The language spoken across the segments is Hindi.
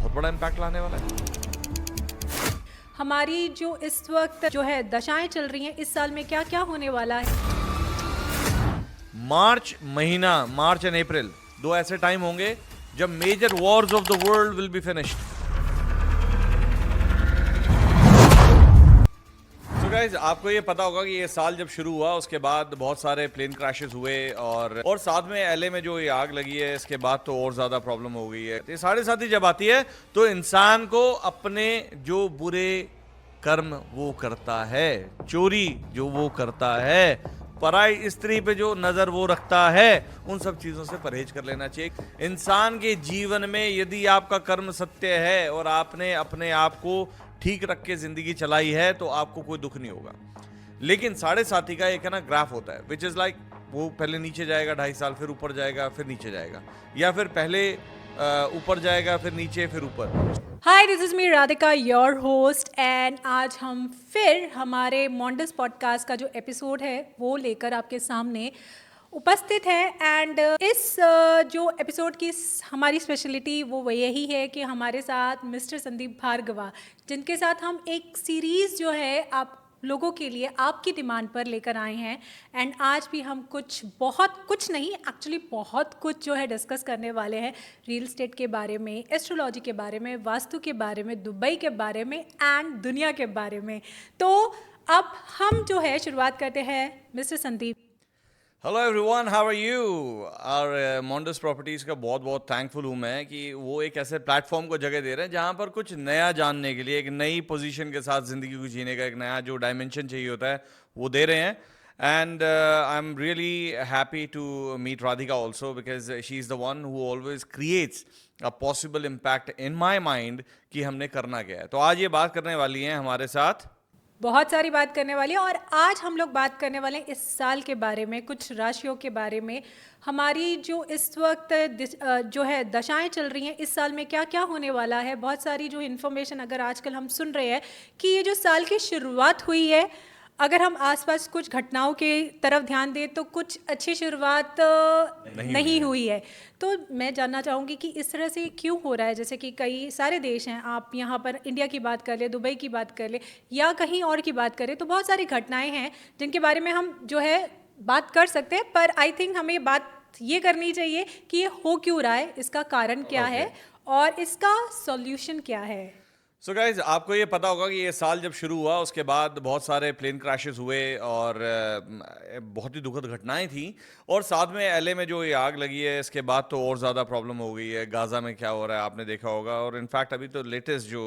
बहुत बड़ा इम्पैक्ट लाने वाला है। हमारी जो इस वक्त जो है दशाएं चल रही हैं, इस साल में क्या क्या होने वाला है। मार्च महीना, मार्च एंड अप्रैल, दो ऐसे टाइम होंगे जब major wars of the world will be finished. तो गाइस, आपको ये पता होगा कि ये साल जब शुरू हुआ उसके बाद बहुत सारे प्लेन क्रैशेस हुए और साथ में एलए में जो ये आग लगी है, इसके बाद तो और ज्यादा प्रॉब्लम हो गई है। तो ये साढ़े साथ ही जब आती है तो इंसान को अपने जो बुरे कर्म वो करता है, चोरी जो वो करता है, पराई स्त्री पे जो नजर वो रखता है, उन सब चीजों से परहेज कर लेना चाहिए। इंसान के जीवन में यदि आपका कर्म सत्य है और आपने अपने आप को ठीक रख के जिंदगी चलाई है तो आपको कोई दुख नहीं होगा। लेकिन साढ़े साथी का एक है ना ग्राफ होता है, विच इज लाइक वो पहले नीचे जाएगा 2.5 साल, फिर ऊपर जाएगा, फिर नीचे जाएगा, या फिर पहले ऊपर जाएगा, फिर नीचे, फिर ऊपर। Hi, this is me Radhika, your host, and आज हम फिर हमारे मॉन्डस पॉडकास्ट का जो एपिसोड है वो लेकर आपके सामने उपस्थित है। एंड इस जो एपिसोड की हमारी स्पेशलिटी वो यही है कि हमारे साथ मिस्टर संदीप भार्गवा, जिनके साथ हम एक सीरीज़ जो है आप लोगों के लिए आपकी डिमांड पर लेकर आए हैं। एंड आज भी हम बहुत कुछ नहीं, एक्चुअली बहुत कुछ जो है डिस्कस करने वाले हैं रियल एस्टेट के बारे में, एस्ट्रोलॉजी के बारे में, वास्तु के बारे में, दुबई के बारे में एंड दुनिया के बारे में। तो अब हम जो है शुरुआत करते हैं mister Sandeep. Hello everyone, how are you? और मॉन्डस प्रॉपर्टीज़ का बहुत बहुत थैंकफुल हूँ मैं कि वो एक ऐसे प्लेटफॉर्म को जगह दे रहे हैं जहाँ पर कुछ नया जानने के लिए, एक नई पोजीशन के साथ ज़िंदगी को जीने का एक नया जो डायमेंशन चाहिए होता है वो दे रहे हैं। And I am really happy to meet Radhika also, because she is the one who always creates a possible impact in my mind कि हमने करना क्या है। तो आज ये बात करने वाली हैं हमारे साथ, बहुत सारी बात करने वाली है। और आज हम लोग बात करने वाले हैं इस साल के बारे में, कुछ राशियों के बारे में, हमारी जो इस वक्त जो है दशाएं चल रही हैं, इस साल में क्या क्या होने वाला है। बहुत सारी जो इन्फॉर्मेशन अगर आजकल हम सुन रहे हैं कि ये जो साल की शुरुआत हुई है, अगर हम आसपास कुछ घटनाओं के तरफ ध्यान दें तो कुछ अच्छी शुरुआत नहीं हुई है। तो मैं जानना चाहूँगी कि इस तरह से क्यों हो रहा है। जैसे कि कई सारे देश हैं, आप यहाँ पर इंडिया की बात कर ले, दुबई की बात कर ले, या कहीं और की बात करें, तो बहुत सारी घटनाएं हैं जिनके बारे में हम जो है बात कर सकते हैं। पर आई थिंक हमें बात ये करनी चाहिए कि ये हो क्यों रहा है, इसका कारण क्या है और इसका सॉल्यूशन क्या है। सो गाइज, आपको ये पता होगा कि ये साल जब शुरू हुआ उसके बाद बहुत सारे प्लेन क्रैशेस हुए और बहुत ही दुखद घटनाएं थी। और साथ में एलए में जो ये आग लगी है, इसके बाद तो और ज़्यादा प्रॉब्लम हो गई है। गाज़ा में क्या हो रहा है आपने देखा होगा। और इनफैक्ट अभी तो लेटेस्ट जो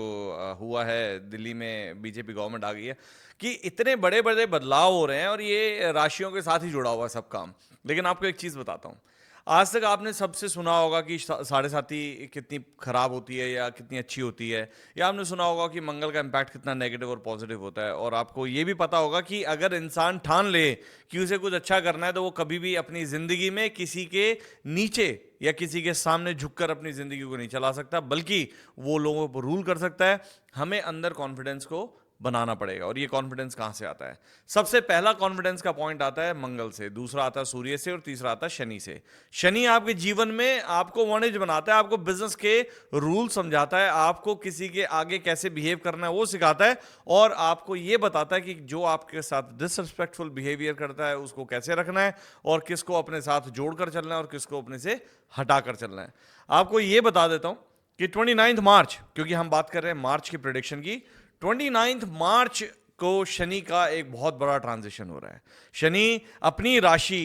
हुआ है, दिल्ली में बीजेपी गवर्नमेंट आ गई है, कि इतने बड़े बड़े बदलाव हो रहे हैं और ये राशियों के साथ ही जुड़ा हुआ है सब काम। लेकिन आपको एक चीज़ बताता हूँ, आज तक आपने सबसे सुना होगा कि साढ़े साथी कितनी खराब होती है या कितनी अच्छी होती है, या आपने सुना होगा कि मंगल का इम्पैक्ट कितना नेगेटिव और पॉजिटिव होता है। और आपको ये भी पता होगा कि अगर इंसान ठान ले कि उसे कुछ अच्छा करना है तो वो कभी भी अपनी ज़िंदगी में किसी के नीचे या किसी के सामने झुककर अपनी ज़िंदगी को नहीं चला सकता, बल्कि वो लोगों पर रूल कर सकता है। हमें अंदर कॉन्फिडेंस को बनाना पड़ेगा। और ये कॉन्फिडेंस कहाँ से आता है? सबसे पहला कॉन्फिडेंस का पॉइंट आता है मंगल से, दूसरा आता है सूर्य से, और तीसरा आता है शनि से। शनि आपके जीवन में आपको वाणिज्य बनाता है, आपको बिजनेस के रूल समझाता है, आपको किसी के आगे कैसे बिहेव करना है वो सिखाता है, और आपको ये बताता है कि जो आपके साथ डिसरिस्पेक्टफुल बिहेवियर करता है उसको कैसे रखना है, और किसको अपने साथ जोड़कर चलना है और किसको अपने से हटाकर चलना है। आपको ये बता देता हूं कि 29 मार्च, क्योंकि हम बात कर रहे हैं मार्च की प्रेडिक्शन की, 29 मार्च को शनि का एक बहुत बड़ा ट्रांजिशन हो रहा है। शनि अपनी राशि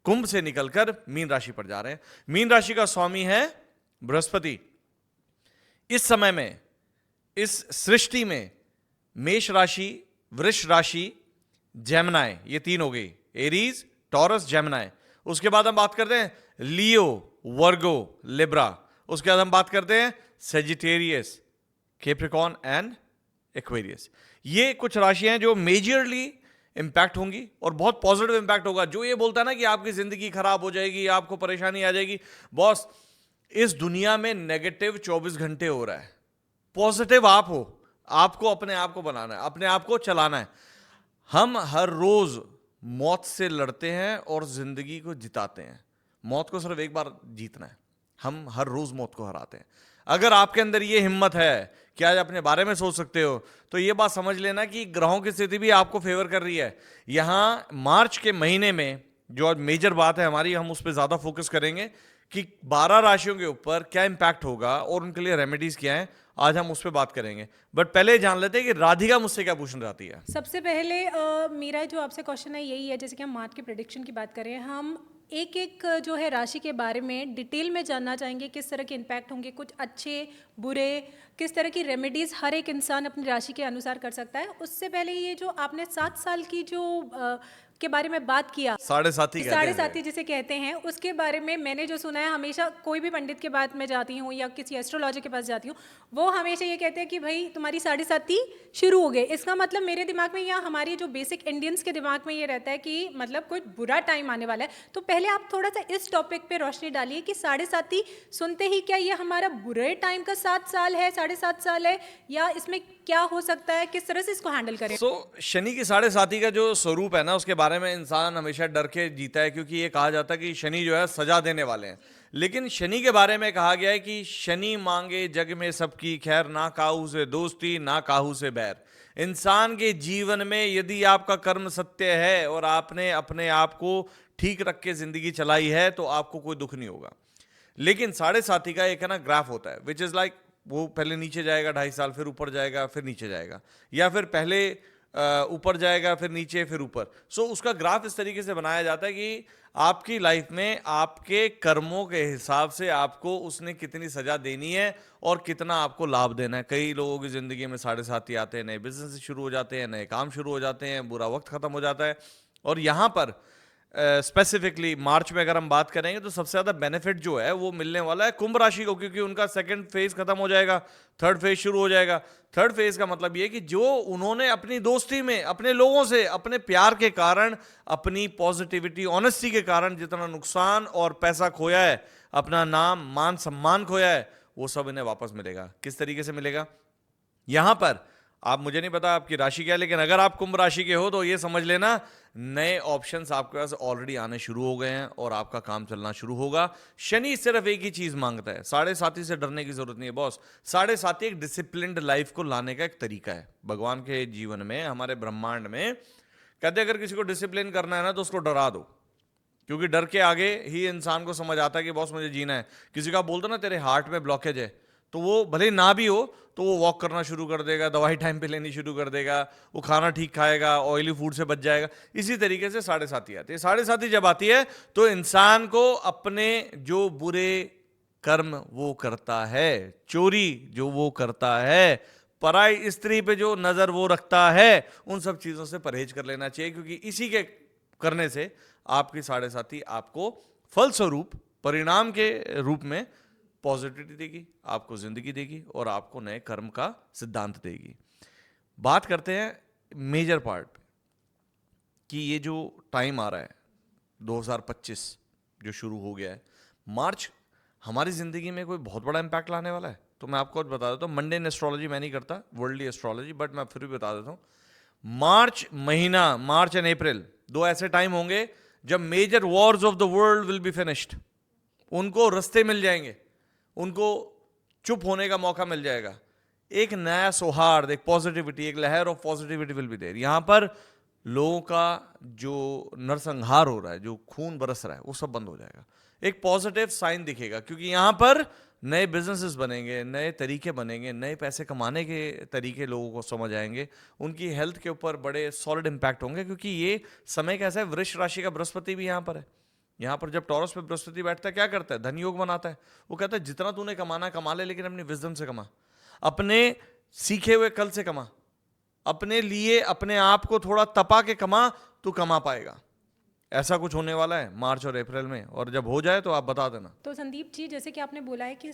कुंभ से निकलकर मीन राशि पर जा रहे हैं। मीन राशि का स्वामी है बृहस्पति। इस समय में, इस सृष्टि में, मेष राशि, वृष राशि, जेमिनी, ये तीन हो गई, एरीज, टॉरस, जेमिनी। उसके बाद हम बात करते हैं लियो, वर्गो, लिब्रा। उसके बाद हम बात करते हैं सेजिटेरियस, कैप्रिकॉर्न एंड एक्वेरियस। ये कुछ राशियां हैं जो मेजरली इंपैक्ट होंगी और बहुत पॉजिटिव इंपैक्ट होगा। जो ये बोलता है ना कि आपकी जिंदगी खराब हो जाएगी, आपको परेशानी आ जाएगी, बॉस, इस दुनिया में नेगेटिव 24 घंटे हो रहा है, पॉजिटिव आप हो। आपको अपने आप को बनाना है, अपने आप को चलाना है। हम हर रोज मौत से लड़ते हैं और जिंदगी को जिताते हैं। मौत को सिर्फ एक बार जीतना है, हम हर रोज मौत को हराते हैं। अगर आपके अंदर ये हिम्मत है कि आज अपने बारे में सोच सकते हो, तो ये बात समझ लेना कि ग्रहों की स्थिति भी आपको फेवर कर रही है। यहाँ मार्च के महीने में जो आज मेजर बात है हमारी, हम उस पर ज्यादा फोकस करेंगे कि 12 राशियों के ऊपर क्या इंपैक्ट होगा और उनके लिए रेमेडीज क्या हैं। आज हम उस पर बात करेंगे, बट पहले जान लेते हैं कि राधिका मुझसे क्या पूछना चाहती है। सबसे पहले मेरा जो आपसे क्वेश्चन है यही है, जैसे कि हम मार्च के प्रेडिक्शन की बात करें, हम एक एक जो है राशि के बारे में डिटेल में जानना चाहेंगे, किस तरह के इम्पैक्ट होंगे, कुछ अच्छे बुरे, किस तरह की रेमेडीज़ हर एक इंसान अपनी राशि के अनुसार कर सकता है। उससे पहले ये जो आपने 7 साल की जो के बारे में बात किया, साढ़े साथी कहते साढ़े हैं साथी जिसे कहते हैं, उसके बारे में मैंने जो सुना है, हमेशा कोई भी पंडित के पास मैं जाती हूँ या किसी एस्ट्रोलॉजर के पास जाती हूँ, वो हमेशा ये कहते हैं कि भाई तुम्हारी साढ़े साथी शुरू हो गए। इसका मतलब मेरे दिमाग में या हमारी जो बेसिक इंडियंस के दिमाग में ये रहता है कि मतलब कोई बुरा टाइम आने वाला है। तो पहले आप थोड़ा सा इस टॉपिक पे रोशनी डालिए कि साढ़े साथी सुनते ही क्या ये हमारा बुरे टाइम का 7 साल है, 7.5 साल है, या इसमें क्या हो सकता है, किस तरह से इसको हैंडल करें? शनि की साढ़े साथी का जो स्वरूप है ना, उसके बारे में इंसान हमेशा डर के जीता है, क्योंकि ये कहा जाता है कि शनि जो है सजा देने वाले हैं। लेकिन शनि के बारे में कहा गया है कि शनि मांगे जग में सबकी खैर, ना काहू से दोस्ती ना काहू से बैर। इंसान के जीवन में यदि आपका कर्म सत्य है और आपने अपने आप को ठीक रख के जिंदगी चलाई है, तो आपको कोई दुख नहीं होगा। लेकिन साढ़े साथी का एक है ना ग्राफ होता है, विच इज लाइक वो पहले नीचे जाएगा 2.5 साल, फिर ऊपर जाएगा, फिर नीचे जाएगा, या फिर पहले ऊपर जाएगा, फिर नीचे, फिर ऊपर। उसका ग्राफ इस तरीके से बनाया जाता है कि आपकी लाइफ में आपके कर्मों के हिसाब से आपको उसने कितनी सजा देनी है और कितना आपको लाभ देना है। कई लोगों की जिंदगी में साढ़े साथी आते हैं, नए बिजनेस शुरू हो जाते हैं, नए काम शुरू हो जाते हैं, बुरा वक्त खत्म हो जाता है। और यहाँ पर स्पेसिफिकली मार्च में अगर हम बात करेंगे तो सबसे ज्यादा बेनिफिट जो है वो मिलने वाला है कुंभ राशि को, क्योंकि उनका सेकंड फेज खत्म हो जाएगा, थर्ड फेज शुरू हो जाएगा। थर्ड फेज का मतलब ये कि जो उन्होंने अपनी दोस्ती में अपने लोगों से अपने प्यार के कारण, अपनी पॉजिटिविटी ऑनेस्टी के कारण जितना नुकसान और पैसा खोया है, अपना नाम मान सम्मान खोया है, वो सब इन्हें वापस मिलेगा। किस तरीके से मिलेगा? यहां पर आप, मुझे नहीं पता आपकी राशि क्या है, लेकिन अगर आप कुंभ राशि के हो तो ये समझ लेना नए ऑप्शंस आपके पास ऑलरेडी आने शुरू हो गए हैं और आपका काम चलना शुरू होगा। शनि सिर्फ एक ही चीज मांगता है, साढ़े साथी से डरने की जरूरत नहीं है बॉस। साढ़े साथी एक डिसिप्लिन्ड लाइफ को लाने का एक तरीका है। भगवान के जीवन में, हमारे ब्रह्मांड में कहते अगर किसी को डिसिप्लिन करना है ना तो उसको डरा दो, क्योंकि डर के आगे ही इंसान को समझ आता है कि बॉस मुझे जीना है। किसी का बोल दो ना तेरे हार्ट में ब्लॉकेज है, तो वो भले ना भी हो तो वो वॉक करना शुरू कर देगा, दवाई टाइम पे लेनी शुरू कर देगा, वो खाना ठीक खाएगा, ऑयली फूड से बच जाएगा। इसी तरीके से साढ़े साथी आती है। साढ़े साथी जब आती है तो इंसान को अपने जो बुरे कर्म वो करता है, चोरी जो वो करता है, पराई स्त्री पे जो नजर वो रखता है, उन सब चीजों से परहेज कर लेना चाहिए, क्योंकि इसी के करने से आपकी साढ़े साथी आपको फलस्वरूप परिणाम के रूप में पॉजिटिविटी देगी, आपको जिंदगी देगी और आपको नए कर्म का सिद्धांत देगी। बात करते हैं मेजर पार्ट पे कि ये जो टाइम आ रहा है 2025 जो शुरू हो गया है, मार्च हमारी जिंदगी में कोई बहुत बड़ा इंपैक्ट लाने वाला है। तो मैं आपको बता देता हूँ, मंडेन एस्ट्रोलॉजी मैं नहीं करता, वर्ल्डली एस्ट्रोलॉजी, बट मैं फिर भी बता देता हूँ। मार्च महीना, मार्च एंड अप्रैल, दो ऐसे टाइम होंगे जब major wars of the world will be finished. उनको रास्ते मिल जाएंगे, उनको चुप होने का मौका मिल जाएगा। एक नया सौहार्द, एक पॉजिटिविटी, एक लहर of positivity will be there. यहां पर लोगों का जो नरसंहार हो रहा है, जो खून बरस रहा है, वो सब बंद हो जाएगा। एक पॉजिटिव साइन दिखेगा, क्योंकि यहां पर नए बिजनेसेस बनेंगे, नए तरीके बनेंगे, नए पैसे कमाने के तरीके लोगों को समझ आएंगे। उनकी हेल्थ के ऊपर बड़े सॉलिड इंपैक्ट होंगे, क्योंकि ये समय कैसा है, वृष राशि का बृहस्पति भी यहां पर है। यहां पर जब टॉरस पे बृहस्पति बैठता है, क्या करता है? धन योग बनाता है। वो कहता है जितना तूने कमाना कमा ले, लेकिन अपनी विजडम से कमा, अपने सीखे हुए कल से कमा, अपने लिए अपने आप को थोड़ा तपा के कमा, तू कमा पाएगा। ऐसा कुछ होने वाला है मार्च और अप्रैल में, और जब हो जाए तो आप बता देना। तो संदीप जी, जैसे कि आपने बोला है कि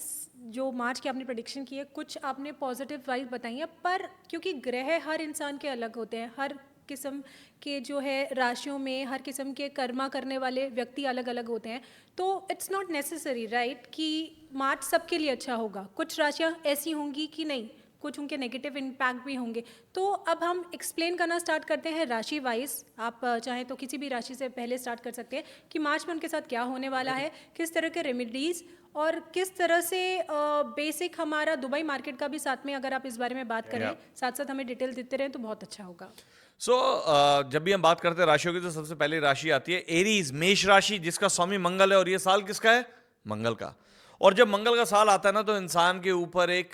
जो मार्च की आपने प्रेडिक्शन की है, कुछ आपने पॉजिटिव वाइज बताई है, पर क्योंकि ग्रह हर इंसान के अलग होते हैं, हर किस्म के जो है राशियों में हर किस्म के कर्मा करने वाले व्यक्ति अलग अलग होते हैं, तो इट्स नॉट नेसेसरी राइट कि मार्च सबके लिए अच्छा होगा। कुछ राशियां ऐसी होंगी कि नहीं, कुछ उनके नेगेटिव इम्पैक्ट भी होंगे। तो अब हम एक्सप्लेन करना स्टार्ट करते हैं राशि वाइज। आप चाहें तो किसी भी राशि से पहले स्टार्ट कर सकते हैं कि मार्च में उनके साथ क्या होने वाला है, किस तरह के रेमेडीज और किस तरह से बेसिक हमारा दुबई मार्केट का भी साथ में अगर आप इस बारे में बात करें, Yeah. साथ साथ हमें डिटेल देते रहें तो बहुत अच्छा होगा। सो जब भी हम बात करते हैं राशियों की तो सबसे पहले राशि आती है एरीज, मेष राशि, जिसका स्वामी मंगल है। और ये साल किसका है? मंगल का। और जब मंगल का साल आता है ना, तो इंसान के ऊपर एक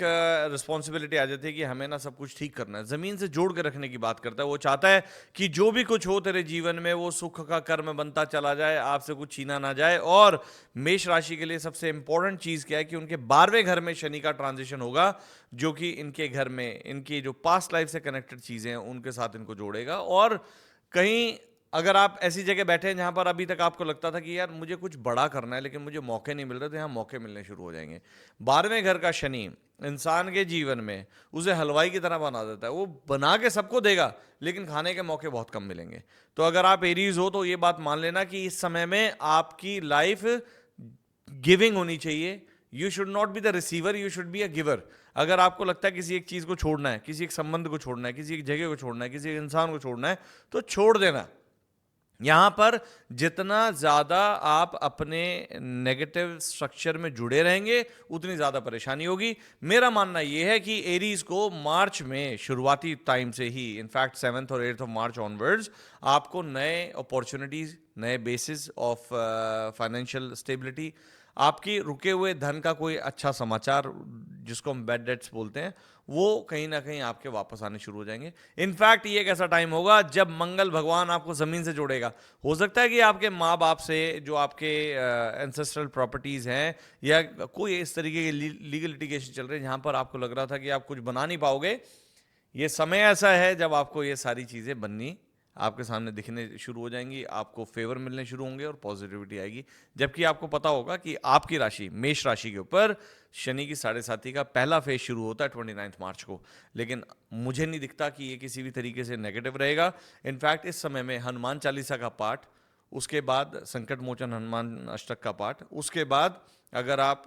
रिस्पॉन्सिबिलिटी आ जाती है कि हमें ना सब कुछ ठीक करना है, जमीन से जोड़ के रखने की बात करता है। वो चाहता है कि जो भी कुछ हो तेरे जीवन में वो सुख का कर्म बनता चला जाए, आपसे कुछ छीना ना जाए। और मेष राशि के लिए सबसे इंपॉर्टेंट चीज क्या है कि उनके 12वें घर में शनि का ट्रांजिशन होगा, जो कि इनके घर में इनकी जो पास्ट लाइफ से कनेक्टेड चीजें हैं उनके साथ इनको जोड़ेगा। और कहीं अगर आप ऐसी जगह बैठे हैं जहां पर अभी तक आपको लगता था कि यार मुझे कुछ बड़ा करना है लेकिन मुझे मौके नहीं मिल रहे, तो यहाँ मौके मिलने शुरू हो जाएंगे। 12वें घर का शनि इंसान के जीवन में उसे हलवाई की तरह बना देता है। वो बना के सबको देगा लेकिन खाने के मौके बहुत कम मिलेंगे। तो अगर आप एरीज हो तो ये बात मान लेना कि इस समय में आपकी लाइफ गिविंग होनी चाहिए। You should not be the receiver, you should be a giver. अगर आपको लगता है किसी एक चीज को छोड़ना है, किसी एक संबंध को छोड़ना है, किसी एक जगह को छोड़ना है, किसी एक इंसान को छोड़ना है, तो छोड़ देना। यहां पर जितना ज्यादा आप अपने नेगेटिव स्ट्रक्चर में जुड़े रहेंगे उतनी ज्यादा परेशानी होगी। मेरा मानना यह है कि एरीज को मार्च में शुरुआती टाइम से ही, इनफैक्ट 7 और 8 मार्च ऑनवर्ड्स, आपको नए अपॉर्चुनिटीज, नए बेसिस ऑफ फाइनेंशियल स्टेबिलिटी, आपकी रुके हुए धन का कोई अच्छा समाचार, जिसको हम बैड डेट्स बोलते हैं, वो कहीं ना कहीं आपके वापस आने शुरू हो जाएंगे। इनफैक्ट ये एक ऐसा टाइम होगा जब मंगल भगवान आपको जमीन से जोड़ेगा। हो सकता है कि आपके माँ बाप से जो आपके एंसेस्ट्रल प्रॉपर्टीज हैं या कोई इस तरीके के लीगल लिटिगेशन चल रहे हैं जहां पर आपको लग रहा था कि आप कुछ बना नहीं पाओगे, ये समय ऐसा है जब आपको ये सारी चीजें बननी आपके सामने दिखने शुरू हो जाएंगी, आपको फेवर मिलने शुरू होंगे और पॉजिटिविटी आएगी। जबकि आपको पता होगा कि आपकी राशि मेष राशि के ऊपर शनि की 7.5 का पहला फेज शुरू होता है 29 मार्च को। लेकिन मुझे नहीं दिखता कि ये किसी भी तरीके से नेगेटिव रहेगा। इनफैक्ट इस समय में हनुमान चालीसा का पाठ, उसके बाद संकट मोचन हनुमान अष्टक का पाठ, उसके बाद अगर आप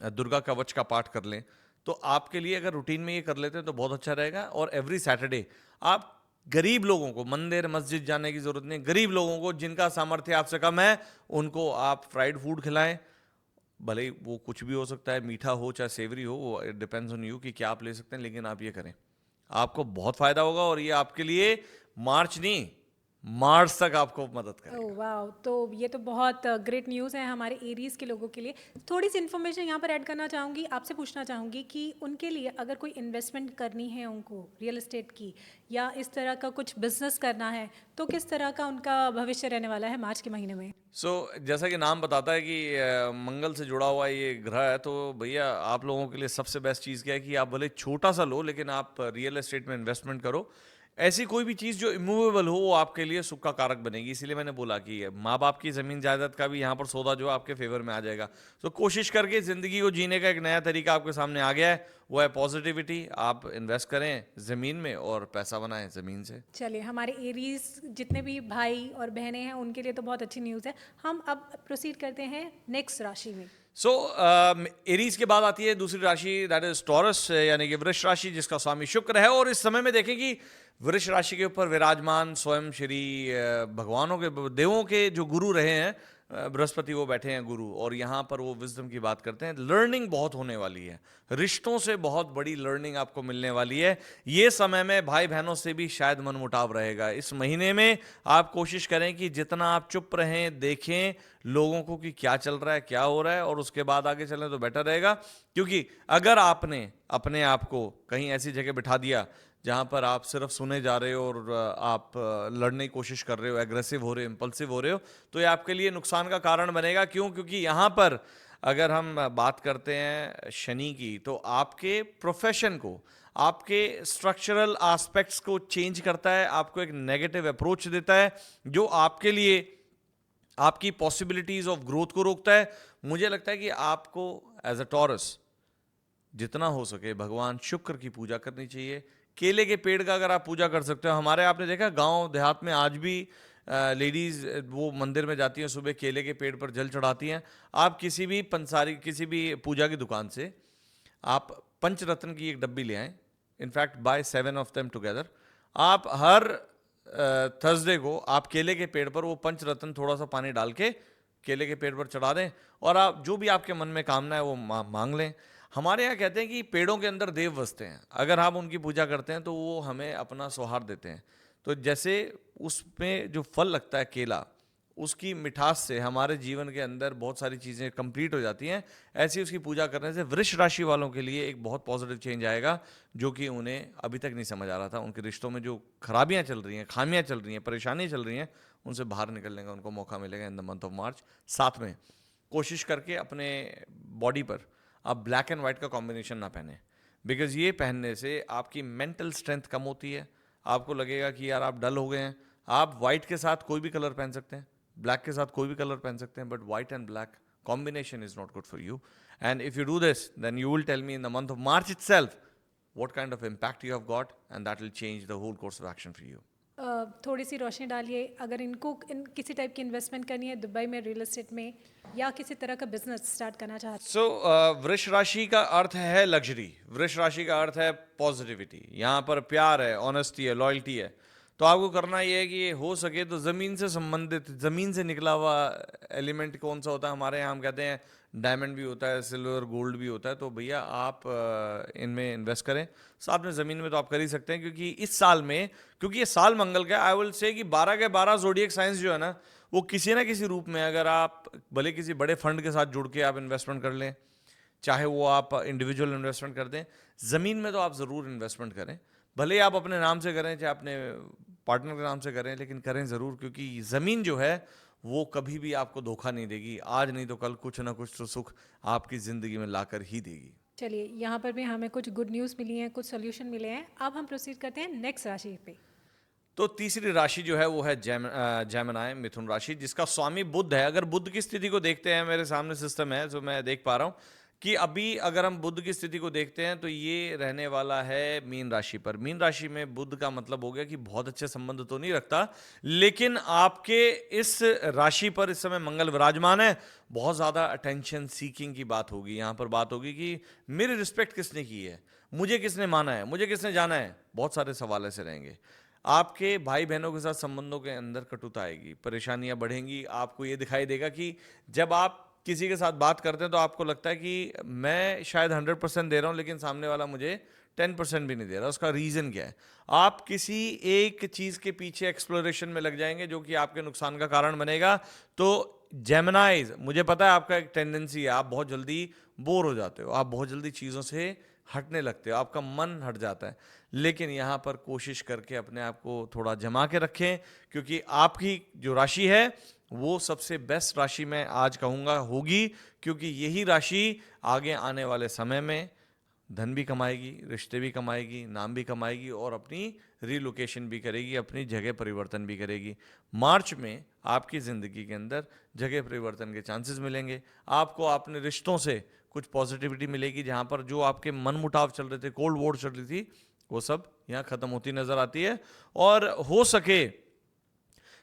दुर्गा कवच का पाठ कर लें, तो आपके लिए अगर रूटीन में ये कर लेते हैं तो बहुत अच्छा रहेगा। और एवरी सैटरडे आप गरीब लोगों को, मंदिर मस्जिद जाने की जरूरत नहीं, गरीब लोगों को जिनका सामर्थ्य आपसे कम है उनको आप फ्राइड फूड खिलाएं। भले ही वो कुछ भी हो सकता है, मीठा हो चाहे सेवरी हो, वो इट डिपेंड्स ऑन यू कि क्या आप ले सकते हैं, लेकिन आप ये करें, आपको बहुत फायदा होगा। और ये आपके लिए मार्च नहीं, मार्च तक आपको मदद करेगा। ओह वाह, तो ये तो बहुत ग्रेट न्यूज़ है हमारे एरीज के लोगों के लिए। थोड़ी सी इन्फॉर्मेशन यहाँ पर ऐड करना चाहूँगी, आपसे पूछना चाहूँगी कि उनके लिए अगर कोई इन्वेस्टमेंट करनी है उनको रियल एस्टेट की, या इस तरह का कुछ बिजनेस करना है, तो किस तरह का उनका भविष्य रहने वाला है मार्च के महीने में? जैसा कि नाम बताता है कि मंगल से जुड़ा हुआ ये ग्रह है, तो भैया आप लोगों के लिए सबसे बेस्ट चीज़ क्या है कि आप भले छोटा सा लो लेकिन आप रियल एस्टेट में इन्वेस्टमेंट करो। ऐसी कोई भी चीज़ जो इमूवेबल हो वो आपके लिए सुख का कारक बनेगी। इसीलिए मैंने बोला कि माँ बाप की ज़मीन जायदाद का भी यहाँ पर सौदा जो है आपके फेवर में आ जाएगा। तो कोशिश करके ज़िंदगी को जीने का एक नया तरीका आपके सामने आ गया है, वो है पॉजिटिविटी। आप इन्वेस्ट करें ज़मीन में और पैसा बनाएं ज़मीन से। चलिए, हमारे एरीज जितने भी भाई और बहनें हैं उनके लिए तो बहुत अच्छी न्यूज़ है। हम अब प्रोसीड करते हैं नेक्स्ट राशि में। एरीज के बाद आती है दूसरी राशि, दैट इज टॉरस, यानी कि वृष राशि, जिसका स्वामी शुक्र है। और इस समय में देखें कि वृष राशि के ऊपर विराजमान स्वयं श्री भगवानों के, देवों के जो गुरु रहे हैं, बृहस्पति, वो बैठे हैं गुरु। और यहाँ पर वो विजडम की बात करते हैं। लर्निंग बहुत होने वाली है, रिश्तों से बहुत बड़ी लर्निंग आपको मिलने वाली है। ये समय में भाई बहनों से भी शायद मनमुटाव रहेगा। इस महीने में आप कोशिश करें कि जितना आप चुप रहें, देखें लोगों को कि क्या चल रहा है, क्या हो रहा है, और उसके बाद आगे चलें तो बेटर रहेगा। क्योंकि अगर आपने अपने आप को कहीं ऐसी जगह बिठा दिया जहां पर आप सिर्फ सुने जा रहे हो और आप लड़ने की कोशिश कर रहे हो, एग्रेसिव हो रहे हो, इंपल्सिव हो रहे हो, तो ये आपके लिए नुकसान का कारण बनेगा। क्यों? क्योंकि यहाँ पर अगर हम बात करते हैं शनि की, तो आपके प्रोफेशन को, आपके स्ट्रक्चरल एस्पेक्ट्स को चेंज करता है, आपको एक नेगेटिव अप्रोच देता है जो आपके लिए आपकी पॉसिबिलिटीज ऑफ ग्रोथ को रोकता है। मुझे लगता है कि आपको एज अ टॉरस जितना हो सके भगवान शुक्र की पूजा करनी चाहिए। केले के पेड़ का अगर आप पूजा कर सकते हो, हमारे आपने देखा गांव देहात में आज भी लेडीज वो मंदिर में जाती हैं, सुबह केले के पेड़ पर जल चढ़ाती हैं। आप किसी भी पंसारी, किसी भी पूजा की दुकान से आप पंचरत्न की एक डब्बी ले आएं, in fact by 7 of them together. आप हर थर्सडे को आप केले के पेड़ पर वो पंचरत्न थोड़ा सा पानी डाल के केले के पेड़ पर चढ़ा दें और आप जो भी आपके मन में कामना है वो मांग लें। हमारे यहाँ कहते हैं कि पेड़ों के अंदर देव बसते हैं, अगर हम उनकी पूजा करते हैं तो वो हमें अपना सौहार्द देते हैं। तो जैसे उसमें जो फल लगता है केला, उसकी मिठास से हमारे जीवन के अंदर बहुत सारी चीज़ें कंप्लीट हो जाती हैं, ऐसी उसकी पूजा करने से वृष राशि वालों के लिए एक बहुत पॉजिटिव चेंज आएगा, जो कि उन्हें अभी तक नहीं समझ आ रहा था। उनके रिश्तों में जो खराबियां चल रही हैं, खामियां चल रही हैं, परेशानियां चल रही हैं, उनसे बाहर निकलने का उनको मौका मिलेगा इन द मंथ ऑफ मार्च। साथ में कोशिश करके अपने बॉडी पर आप ब्लैक एंड वाइट का कॉम्बिनेशन ना पहने, बिकॉज ये पहनने से आपकी मेंटल स्ट्रेंथ कम होती है। आपको लगेगा कि यार आप डल हो गए हैं। आप वाइट के साथ कोई भी कलर पहन सकते हैं, ब्लैक के साथ कोई भी कलर पहन सकते हैं, but white and black combination is not good for you. And if you do this, then you will tell me in the month of March itself what kind of impact you have got, and that will change the whole course of action for you. थोड़ी सी रोशनी डालिए, अगर इनको किसी टाइप की इन्वेस्टमेंट करनी है दुबई में रियल एस्टेट में या किसी तरह का बिजनेस स्टार्ट करना चाहते हैं। सो वृष राशि का अर्थ है लग्जरी, वृष राशि का अर्थ है पॉजिटिविटी, यहाँ पर प्यार है, ऑनेस्टी है, लॉयल्टी है। तो आपको करना ये है कि हो सके तो ज़मीन से संबंधित, ज़मीन से निकला हुआ एलिमेंट कौन सा होता है, हमारे यहाँ हम कहते हैं डायमंड भी होता है, सिल्वर गोल्ड भी होता है, तो भैया आप इनमें इन्वेस्ट करें। साथ में ज़मीन में तो आप कर ही सकते हैं, क्योंकि इस साल में, क्योंकि ये साल मंगल का, आई विल से कि 12 के 12 ज़ोडिएक साइंस जो है ना, वो किसी ना किसी रूप में, अगर आप भले किसी बड़े फंड के साथ जुड़ के आप इन्वेस्टमेंट कर लें, चाहे वो आप इंडिविजुअल इन्वेस्टमेंट कर दें, ज़मीन में तो आप ज़रूर इन्वेस्टमेंट करें। भले आप अपने नाम से करें चाहे अपने पार्टनर के नाम से करें, लेकिन करें ज़रूर, क्योंकि ज़मीन जो है वो कभी भी आपको धोखा नहीं देगी। आज नहीं तो कल कुछ ना कुछ तो सुख आपकी ज़िंदगी में लाकर ही देगी। चलिए, यहाँ पर भी हमें कुछ गुड न्यूज़ मिली हैं, कुछ सोल्यूशन मिले हैं। अब हम प्रोसीड करते हैं नेक्स्ट राशि पे। तो तीसरी राशि जो है वो है जेमिनी, मिथुन राशि, जिसका स्वामी बुध है। अगर बुध की स्थिति को देखते हैं, मेरे सामने सिस्टम है जो मैं देख पा रहा हूँ कि अभी अगर हम बुध की स्थिति को देखते हैं तो ये रहने वाला है मीन राशि पर। मीन राशि में बुध का मतलब हो गया कि बहुत अच्छे संबंध तो नहीं रखता, लेकिन आपके इस राशि पर इस समय मंगल विराजमान है। बहुत ज़्यादा अटेंशन सीकिंग की बात होगी यहाँ पर। बात होगी कि मेरी रिस्पेक्ट किसने की है, मुझे किसने माना है, मुझे किसने जाना है। बहुत सारे सवाल ऐसे रहेंगे। आपके भाई बहनों के साथ संबंधों के अंदर कटुता आएगी, परेशानियां बढ़ेंगी। आपको ये दिखाई देगा कि जब आप किसी के साथ बात करते हैं तो आपको लगता है कि मैं शायद 100% दे रहा हूं, लेकिन सामने वाला मुझे 10% भी नहीं दे रहा। उसका रीज़न क्या है? आप किसी एक चीज़ के पीछे एक्सप्लोरेशन में लग जाएंगे जो कि आपके नुकसान का कारण बनेगा। तो जेमिनाइज, मुझे पता है आपका एक टेंडेंसी है, आप बहुत जल्दी बोर हो जाते हो, आप बहुत जल्दी चीज़ों से हटने लगते हो, आपका मन हट जाता है। लेकिन यहाँ पर कोशिश करके अपने आप को थोड़ा जमा के रखें, क्योंकि आपकी जो राशि है वो सबसे बेस्ट राशि मैं आज कहूँगा होगी, क्योंकि यही राशि आगे आने वाले समय में धन भी कमाएगी, रिश्ते भी कमाएगी, नाम भी कमाएगी और अपनी रिलोकेशन भी करेगी, अपनी जगह परिवर्तन भी करेगी। मार्च में आपकी ज़िंदगी के अंदर जगह परिवर्तन के चांसेस मिलेंगे। आपको अपने रिश्तों से कुछ पॉजिटिविटी मिलेगी, जहाँ पर जो आपके मनमुटाव चल रहे थे, कोल्ड वॉर चल रही थी, वो सब यहाँ ख़त्म होती नज़र आती है। और हो सके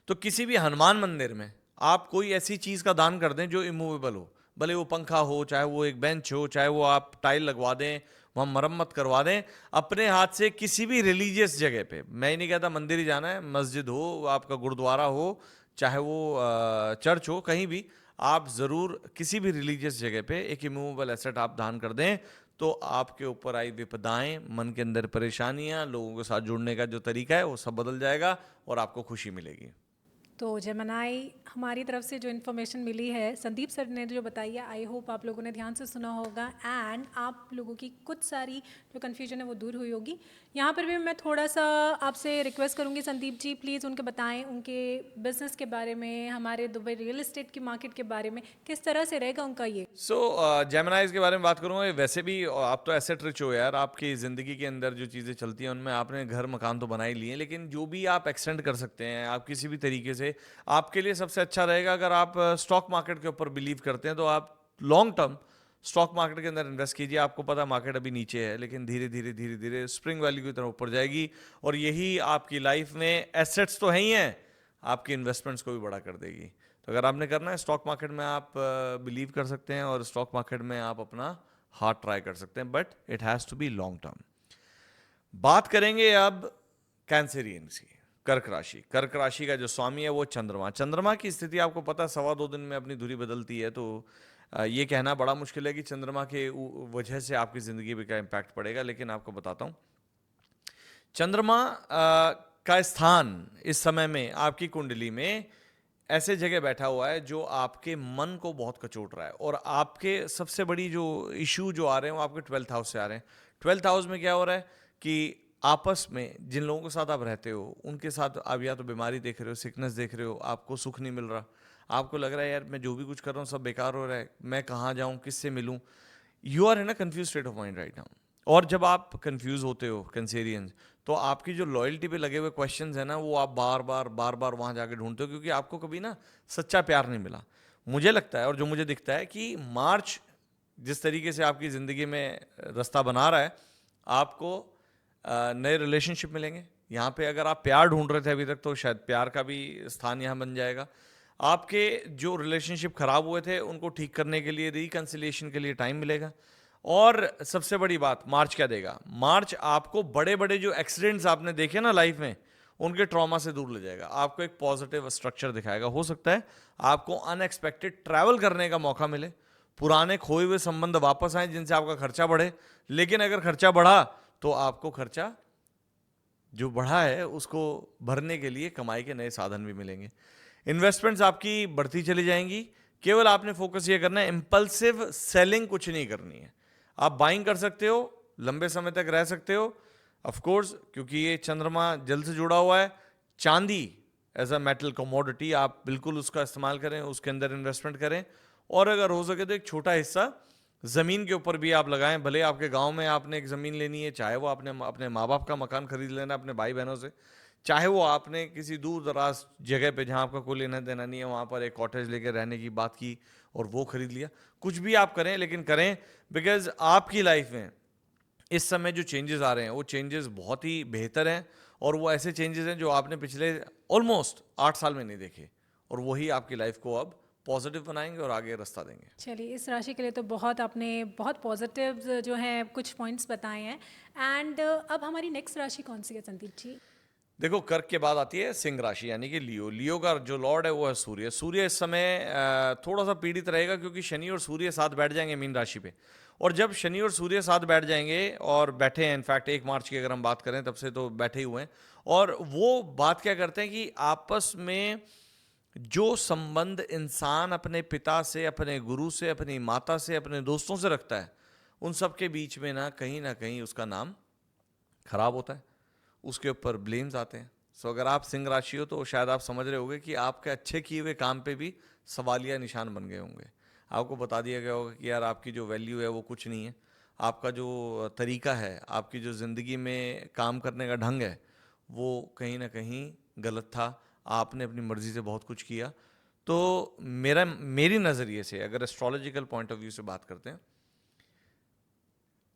तो किसी भी हनुमान मंदिर में आप कोई ऐसी चीज़ का दान कर दें जो इमूवेबल हो, भले वो पंखा हो, चाहे वो एक बेंच हो, चाहे वो आप टाइल लगवा दें, वहाँ मरम्मत करवा दें अपने हाथ से। किसी भी रिलीजियस जगह पे, मैं ही नहीं कहता मंदिर ही जाना है, मस्जिद हो, आपका गुरुद्वारा हो, चाहे वो चर्च हो, कहीं भी आप ज़रूर किसी भी रिलीजियस जगह पे एक इमूवेबल एसेट आप दान कर दें, तो आपके ऊपर आई विपदाएं, मन के अंदर परेशानियां, लोगों के साथ जुड़ने का जो तरीका है वो सब बदल जाएगा और आपको खुशी मिलेगी। तो जेमिनी, हमारी तरफ से जो इन्फॉर्मेशन मिली है संदीप सर ने जो बताई है, आई होप आप लोगों ने ध्यान से सुना होगा एंड आप लोगों की कुछ सारी जो कन्फ्यूजन है वो दूर हुई होगी। यहाँ पर भी मैं थोड़ा सा आपसे रिक्वेस्ट करूँगी संदीप जी, प्लीज़ उनके बताएं उनके बिजनेस के बारे में, हमारे दुबई रियल एस्टेट की मार्केट के बारे में, किस तरह से रहेगा उनका ये। जेमिनाइज के बारे में बात करूँगा। वैसे भी आप तो एसेट रिच हो यार, आपकी ज़िंदगी के अंदर जो चीज़ें चलती हैं उनमें आपने घर मकान तो बना ही लिए, लेकिन जो भी आप एक्सटेंड कर सकते हैं आप किसी भी तरीके से, आपके लिए सबसे अच्छा रहेगा अगर आप स्टॉक मार्केट के ऊपर बिलीव करते हैं तो आप लॉन्ग टर्म स्टॉक मार्केट के अंदर इन्वेस्ट कीजिए। आपको पता मार्केट अभी नीचे है, लेकिन धीरे धीरे स्प्रिंग वैली की तरफ ऊपर जाएगी और यही आपकी लाइफ में एसेट्स तो है ही हैं, आपकी इन्वेस्टमेंट्स को भी बड़ा कर देगी। तो अगर आपने करना है स्टॉक मार्केट में आप बिलीव कर सकते हैं और स्टॉक मार्केट में आप अपना हाथ ट्राई कर सकते हैं, but it has to be long term. बात करेंगे अब कैंसेरियंस की। कर्क राशि का जो स्वामी है वो चंद्रमा। चंद्रमा की स्थिति आपको पता है 2.25 दिन में अपनी धुरी बदलती है, तो ये कहना बड़ा मुश्किल है कि चंद्रमा के वजह से आपकी ज़िंदगी पे क्या इम्पैक्ट पड़ेगा, लेकिन आपको बताता हूँ। चंद्रमा का स्थान इस समय में आपकी कुंडली में ऐसे जगह बैठा हुआ है जो आपके मन को बहुत कचोट रहा है, और आपके सबसे बड़ी जो इशू जो आ रहे हैं वो आपके 12th हाउस से आ रहे हैं। 12th हाउस में क्या हो रहा है कि आपस में जिन लोगों के साथ आप रहते हो उनके साथ आप या तो बीमारी देख रहे हो, सिकनेस देख रहे हो, आपको सुख नहीं मिल रहा, आपको लग रहा है यार मैं जो भी कुछ कर रहा हूँ सब बेकार हो रहा है, मैं कहाँ जाऊँ, किससे मिलूँ। You are in a confuse state of mind right now. और जब आप कंफ्यूज होते हो कैंसेरियंस, तो आपकी जो लॉयल्टी पे लगे हुए क्वेश्चंस है ना, वो आप बार बार वहाँ जाके ढूंढते हो, क्योंकि आपको कभी ना सच्चा प्यार नहीं मिला। मुझे लगता है और जो मुझे दिखता है कि मार्च जिस तरीके से आपकी ज़िंदगी में रास्ता बना रहा है, आपको नए रिलेशनशिप मिलेंगे। यहाँ पे अगर आप प्यार ढूंढ रहे थे अभी तक, तो शायद प्यार का भी स्थान यहाँ बन जाएगा। आपके जो रिलेशनशिप खराब हुए थे उनको ठीक करने के लिए, रिकंसिलिएशन के लिए टाइम मिलेगा। और सबसे बड़ी बात, मार्च क्या देगा? मार्च आपको बड़े बड़े जो एक्सीडेंट्स आपने देखे ना लाइफ में, उनके ट्रॉमा से दूर ले जाएगा, आपको एक पॉजिटिव स्ट्रक्चर दिखाएगा। हो सकता है आपको अनएक्सपेक्टेड ट्रैवल करने का मौका मिले, पुराने खोए हुए संबंध वापस आए जिनसे आपका खर्चा बढ़े। लेकिन अगर खर्चा बढ़ा तो आपको खर्चा जो बढ़ा है उसको भरने के लिए कमाई के नए साधन भी मिलेंगे। इन्वेस्टमेंट्स आपकी बढ़ती चली जाएंगी। केवल आपने फोकस ये करना है, इंपल्सिव सेलिंग कुछ नहीं करनी है। आप बाइंग कर सकते हो, लंबे समय तक रह सकते हो ऑफ कोर्स, क्योंकि ये चंद्रमा जल से जुड़ा हुआ है। चांदी एज अ मेटल कमोडिटी आप बिल्कुल उसका इस्तेमाल करें, उसके अंदर इन्वेस्टमेंट करें, और अगर हो सके तो एक छोटा हिस्सा ज़मीन के ऊपर भी आप लगाएं। भले आपके गांव में आपने एक ज़मीन लेनी है, चाहे वो आपने अपने माँ बाप का मकान खरीद लेना अपने भाई बहनों से, चाहे वो आपने किसी दूर दराज जगह पे जहाँ आपका कोई लेना देना नहीं है वहाँ पर एक कॉटेज लेकर रहने की बात की और वो खरीद लिया। कुछ भी आप करें, लेकिन करें बिकॉज आपकी लाइफ में इस समय जो चेंजेस आ रहे हैं वो चेंजेस बहुत ही बेहतर हैं, और वो ऐसे चेंजेस हैं जो आपने पिछले ऑलमोस्ट 8 साल में नहीं देखे, और वही आपकी लाइफ को अब पॉजिटिव बनाएंगे और आगे रास्ता देंगे। चलिए, इस राशि के लिए तो बहुत आपने बहुत पॉजिटिव जो हैं कुछ पॉइंट्स बताए हैं। एंड अब हमारी नेक्स्ट राशि कौन सी है संदीप जी? देखो, कर्क के बाद आती है सिंह राशि यानी कि लियो। लियो का जो लॉर्ड है वो है सूर्य। सूर्य इस समय थोड़ा सा पीड़ित रहेगा, क्योंकि शनि और सूर्य साथ बैठ जाएंगे मीन राशि पे। और जब शनि और सूर्य साथ बैठ जाएंगे, और बैठे हैं इनफैक्ट 1 मार्च की अगर हम बात करें तब से तो बैठे ही हुए हैं, और वो बात क्या करते हैं कि आपस में जो संबंध इंसान अपने पिता से, अपने गुरु से, अपनी माता से, अपने दोस्तों से रखता है, उन सब के बीच में ना कहीं उसका नाम खराब होता है, उसके ऊपर ब्लेम्स आते हैं। सो अगर आप सिंह राशि हो तो शायद आप समझ रहे होंगे कि आपके अच्छे किए हुए काम पे भी सवालिया निशान बन गए होंगे। आपको बता दिया गया होगा कि यार आपकी जो वैल्यू है वो कुछ नहीं है, आपका जो तरीका है, आपकी जो ज़िंदगी में काम करने का ढंग है वो कहीं ना कहीं गलत था, आपने अपनी मर्जी से बहुत कुछ किया। तो मेरी नज़रिए से अगर एस्ट्रोलॉजिकल पॉइंट ऑफ व्यू से बात करते हैं,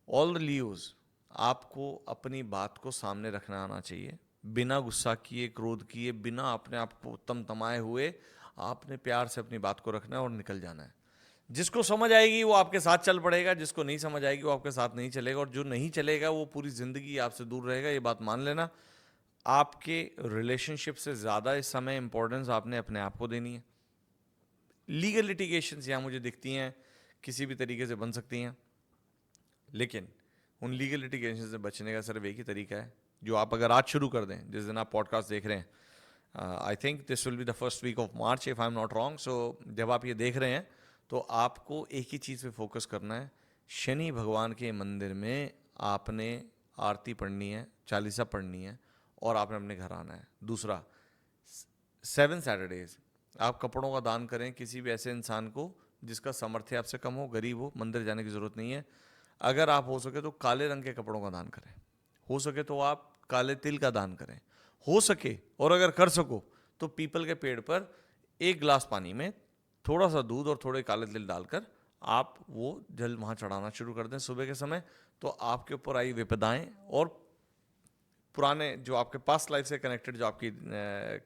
ऑल द लियोज, आपको अपनी बात को सामने रखना आना चाहिए, बिना गुस्सा किए, क्रोध किए, बिना अपने आप को तमतमाए हुए आपने प्यार से अपनी बात को रखना है और निकल जाना है। जिसको समझ आएगी वो आपके साथ चल पड़ेगा, जिसको नहीं समझ आएगी वो आपके साथ नहीं चलेगा, और जो नहीं चलेगा वो पूरी ज़िंदगी आपसे दूर रहेगा। ये बात मान लेना। आपके रिलेशनशिप से ज़्यादा इस समय इंपॉर्टेंस आपने अपने आप को देनी है। लीगल लिटिगेशंस यहाँ मुझे दिखती हैं किसी भी तरीके से बन सकती हैं, लेकिन उन लीगल लिटिगेशन से बचने का सिर्फ एक ही तरीका है, जो आप अगर आज शुरू कर दें, जिस दिन आप पॉडकास्ट देख रहे हैं, I think this will be the first week of March if I am not wrong. So जब आप ये देख रहे हैं तो आपको एक ही चीज़ पे फोकस करना है, शनि भगवान के मंदिर में आपने आरती पढ़नी है, चालीसा पढ़नी है, और आपने अपने घर आना है। दूसरा, 7 सैटरडेज आप कपड़ों का दान करें किसी भी ऐसे इंसान को जिसका सामर्थ्य आपसे कम हो, गरीब हो, मंदिर जाने की ज़रूरत नहीं है। अगर आप हो सके तो काले रंग के कपड़ों का दान करें, हो सके तो आप काले तिल का दान करें, हो सके और अगर कर सको तो पीपल के पेड़ पर 1 गिलास पानी में थोड़ा सा दूध और थोड़े काले तिल डालकर आप वो जल वहाँ चढ़ाना शुरू कर दें सुबह के समय। तो आपके ऊपर आई विपदाएं और पुराने जो आपके पास्ट लाइफ से कनेक्टेड जो आपकी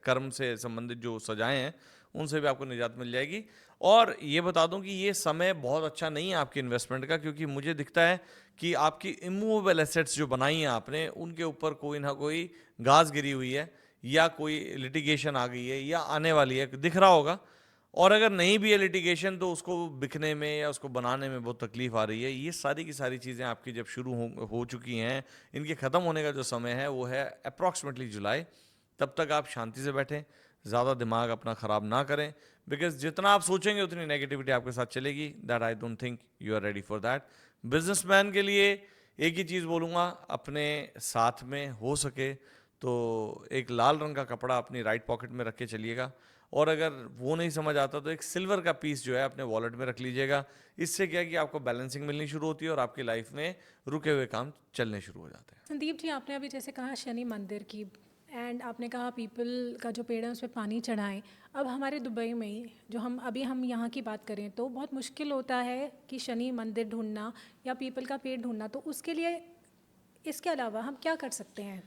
कर्म से संबंधित जो सजाएं हैं, उनसे भी आपको निजात मिल जाएगी। और ये बता दूं कि ये समय बहुत अच्छा नहीं है आपकी इन्वेस्टमेंट का, क्योंकि मुझे दिखता है कि आपकी इमूवेबल एसेट्स जो बनाई हैं आपने, उनके ऊपर कोई ना कोई घास गिरी हुई है। या कोई लिटिगेशन आ गई है या आने वाली है, दिख रहा होगा। और अगर नहीं भी है लिटिगेशन तो उसको बिकने में या उसको बनाने में बहुत तकलीफ आ रही है। ये सारी की सारी चीज़ें आपकी जब शुरू हो चुकी हैं, इनके ख़त्म होने का जो समय है वो है अप्रॉक्सीमेटली जुलाई। तब तक आप शांति से बैठें, ज़्यादा दिमाग अपना ख़राब ना करें, बिकॉज जितना आप सोचेंगे उतनी नेगेटिविटी आपके साथ चलेगी। That I don't think you are ready for that. Businessman के लिए एक ही चीज़ बोलूँगा, अपने साथ में हो सके तो एक लाल रंग का कपड़ा अपनी राइट पॉकेट में रख के चलिएगा, और अगर वो नहीं समझ आता तो एक सिल्वर का पीस जो है अपने वॉलेट में रख लीजिएगा। इससे क्या है कि आपको बैलेंसिंग मिलनी शुरू होती है और आपकी लाइफ में रुके हुए काम चलने शुरू हो जाते हैं। संदीप जी, आपने अभी जैसे कहा शनि मंदिर की, एंड आपने कहा पीपल का जो पेड़ है उस पर पानी चढ़ाएं। अब हमारे दुबई में जो हम यहाँ की बात करें तो बहुत मुश्किल होता है कि शनि मंदिर ढूंढना या पीपल का पेड़ ढूंढना, तो उसके लिए इसके अलावा हम क्या कर सकते हैं?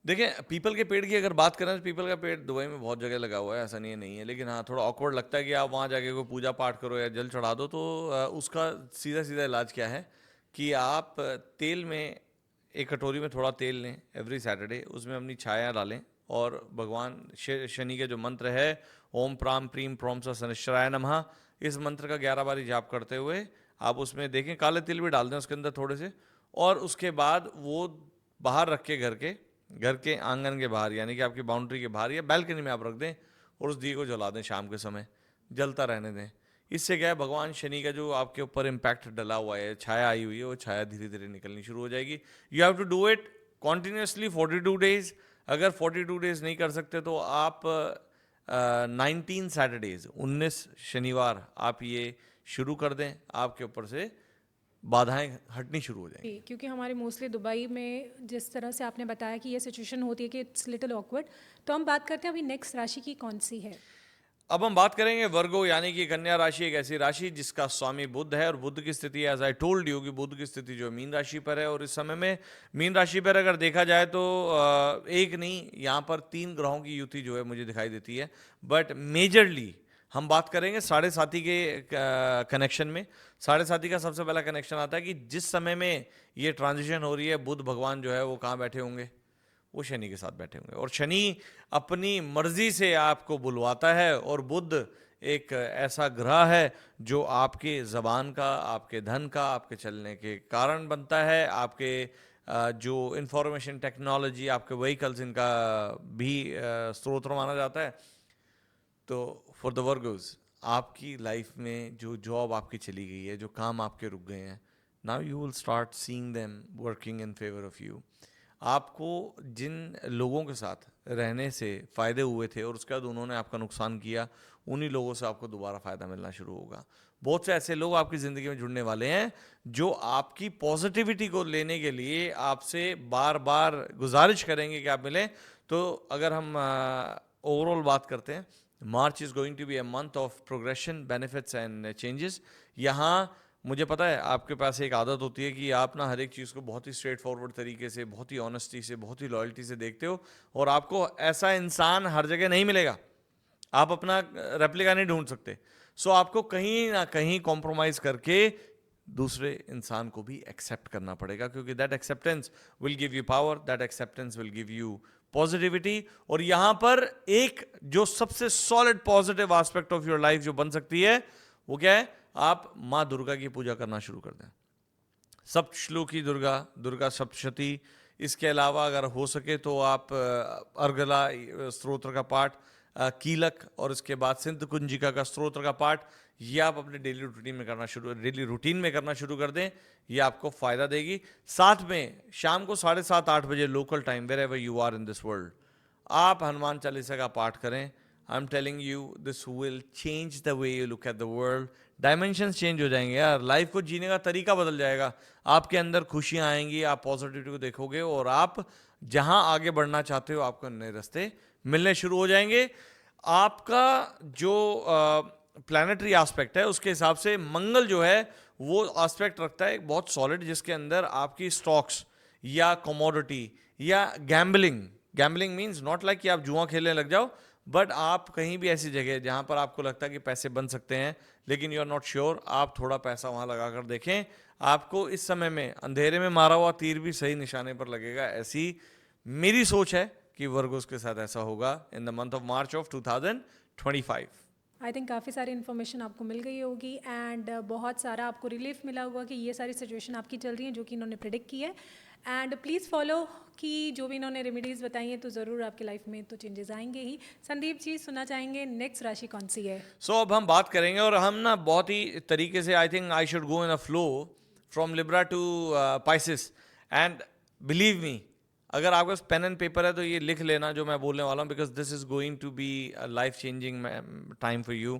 देखिए, पीपल के पेड़ की अगर बात करें तो पीपल का पेड़ दुबई में बहुत जगह लगा हुआ है, ऐसा नहीं है, लेकिन हाँ थोड़ा ऑकवर्ड लगता है कि आप वहाँ जाके कोई पूजा पाठ करो या जल चढ़ा दो। तो उसका सीधा सीधा इलाज क्या है कि आप तेल में, एक कटोरी में थोड़ा तेल लें एवरी सैटरडे, उसमें अपनी छाया डालें और भगवान शनि के जो मंत्र है ओम प्राम प्रीम प्रोम स शनिश्चराय नमः, इस मंत्र का 11 बारी जाप करते हुए आप उसमें देखें, काले तिल भी डाल दें उसके अंदर थोड़े से, और उसके बाद वो बाहर रख के घर के आंगन के बाहर, यानी कि आपकी बाउंड्री के बाहर या बैल्कनी में आप रख दें और उस दिए को जला दें, शाम के समय जलता रहने दें। इससे क्या है, भगवान शनि का जो आपके ऊपर इम्पैक्ट डला हुआ है, छाया आई हुई है, वो छाया धीरे धीरे निकलनी शुरू हो जाएगी। You have to do it continuously 42 days. अगर 42 डेज नहीं कर सकते तो आप 19 सैटरडेज, 19 शनिवार आप ये शुरू कर दें, आपके ऊपर से बाधाएं हटनी शुरू हो जाएंगी। क्योंकि हमारे मोस्टली दुबई में जिस तरह से आपने बताया कि ये सिचुएशन होती है कि इट्स लिटिल ऑकवर्ड, तो हम बात करते हैं अभी नेक्स्ट राशि की कौन सी है। अब हम बात करेंगे वर्गो, यानी कि कन्या राशि, एक ऐसी राशि जिसका स्वामी बुध है, और बुध की स्थिति एज आई टोल्ड यू कि बुध की स्थिति जो मीन राशि पर है। और इस समय में मीन राशि पर अगर देखा जाए तो एक नहीं, यहाँ पर 3 ग्रहों की युति जो है मुझे दिखाई देती है। बट मेजरली हम बात करेंगे साढ़े साथी के कनेक्शन में। साढ़े साथी का सबसे पहला कनेक्शन आता है कि जिस समय में ये ट्रांजिशन हो रही है, बुध भगवान जो है वो कहाँ बैठे होंगे, वो शनि के साथ बैठे होंगे। और शनि अपनी मर्जी से आपको बुलवाता है, और बुध एक ऐसा ग्रह है जो आपके ज़बान का, आपके धन का, आपके चलने के कारण बनता है, आपके जो इंफॉर्मेशन टेक्नोलॉजी, आपके व्हीकल्स, इनका भी स्रोत माना जाता है। तो फॉर द वर्गोस, आपकी लाइफ में जो जॉब आपकी चली गई है, जो काम आपके रुक गए हैं, now you will start seeing them working in favour of you. आपको जिन लोगों के साथ रहने से फ़ायदे हुए थे और उसके बाद उन्होंने आपका नुकसान किया, उन्हीं लोगों से आपको दोबारा फ़ायदा मिलना शुरू होगा। बहुत से ऐसे लोग आपकी ज़िंदगी में जुड़ने वाले हैं जो आपकी पॉजिटिविटी को लेने के लिए आपसे बार बार गुजारिश करेंगे कि आप मिलें। तो अगर हम ओवरऑल बात करते हैं, March is going to be a month of progression, benefits and changes. यहाँ मुझे पता है आपके पास एक आदत होती है कि आप ना हर एक चीज़ को बहुत ही स्ट्रेट फॉरवर्ड तरीके से, बहुत ही ऑनेस्टी से, बहुत ही लॉयल्टी से देखते हो, और आपको ऐसा इंसान हर जगह नहीं मिलेगा, आप अपना रेप्लिका नहीं ढूंढ सकते। सो आपको कहीं ना कहीं कॉम्प्रोमाइज़ करके दूसरे इंसान को भी एक्सेप्ट करना पड़ेगा, क्योंकि that acceptance will give you power, that acceptance will give you positivity. और यहाँ पर एक जो सबसे solid positive aspect of your life जो बन सकती है वो क्या है, आप माँ दुर्गा की पूजा करना शुरू कर दें। सप्तश्लोकी दुर्गा, दुर्गा सप्तशती। इसके अलावा अगर हो सके तो आप अर्गला स्तोत्र का पाठ, कीलक, और इसके बाद सिंध कुंजिका का स्तोत्र का पाठ, ये आप अपने डेली रूटीन में करना शुरू कर दें। ये आपको फ़ायदा देगी। साथ में शाम को 7:30-8 बजे local time, wherever you are in this world, आप हनुमान चालीसा का पाठ करें। I am telling you, this will change the way you look at the world. Dimensions change हो जाएंगे यार, लाइफ को जीने का तरीका बदल जाएगा, आपके अंदर खुशियाँ आएंगी, आप पॉजिटिविटी को देखोगे, और आप जहाँ आगे बढ़ना चाहते हो आपको नए रास्ते मिलने शुरू हो जाएंगे। आपका जो प्लानिटरी एस्पेक्ट है उसके हिसाब से मंगल जो है वो एस्पेक्ट रखता है एक बहुत सॉलिड, जिसके अंदर आपकी स्टॉक्स या कमोडिटी या गैम्बलिंग मीन्स नॉट लाइक कि आप जुआ खेलने लग जाओ, बट आप कहीं भी ऐसी जगह जहाँ पर आपको लगता है कि पैसे बन सकते हैं लेकिन यू आर नॉट श्योर, आप थोड़ा पैसा वहाँ लगा कर देखें। आपको इस समय में अंधेरे में मारा हुआ तीर भी सही निशाने पर लगेगा, ऐसी मेरी सोच है कि वर्गोस के साथ ऐसा होगा इन the month of March of 2025। I think काफ़ी सारी इन्फॉर्मेशन आपको मिल गई होगी एंड बहुत सारा आपको रिलीफ मिला होगा कि ये सारी सिचुएशन आपकी चल रही हैं जो कि इन्होंने प्रिडिक्ट की है। एंड प्लीज़ फॉलो कि जो भी इन्होंने रेमेडीज़ बताई हैं तो ज़रूर आपकी लाइफ में तो चेंजेस आएंगे ही। संदीप जी, सुनना चाहेंगे नेक्स्ट राशि कौन सी है? सो अब हम बात करेंगे और हम ना बहुत ही तरीके से I think I should go in a flow from Libra to Pisces and believe me, अगर आपके पास पेन एंड पेपर है तो ये लिख लेना जो मैं बोलने वाला हूँ, because this is going to be a life changing time for you.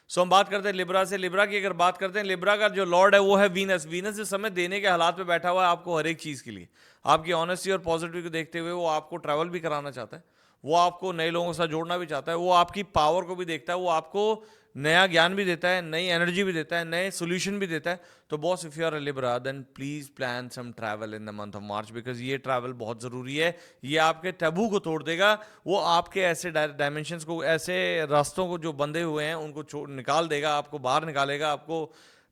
So हम बात करते हैं लिब्रा से। लिब्रा की अगर बात करते हैं, लिब्रा का जो लॉर्ड है वो है वीनस। वीनस इस समय देने के हालात पे बैठा हुआ है आपको हर एक चीज़ के लिए। आपकी ऑनेस्टी और पॉजिटिविटी को देखते हुए वो आपको ट्रैवल भी कराना चाहता है, वो आपको नए लोगों के साथ जोड़ना भी चाहता है, वो आपकी पावर को भी देखता है, वो आपको नया ज्ञान भी देता है, नई एनर्जी भी देता है, नए सोल्यूशन भी देता है। तो boss, if you are a Libra then please plan some travel in the month of March, because ये ट्रैवल बहुत ज़रूरी है। ये आपके टैबू को तोड़ देगा, वो आपके ऐसे डायमेंशंस को, ऐसे रास्तों को जो बंधे हुए हैं उनको निकाल देगा, आपको बाहर निकालेगा, आपको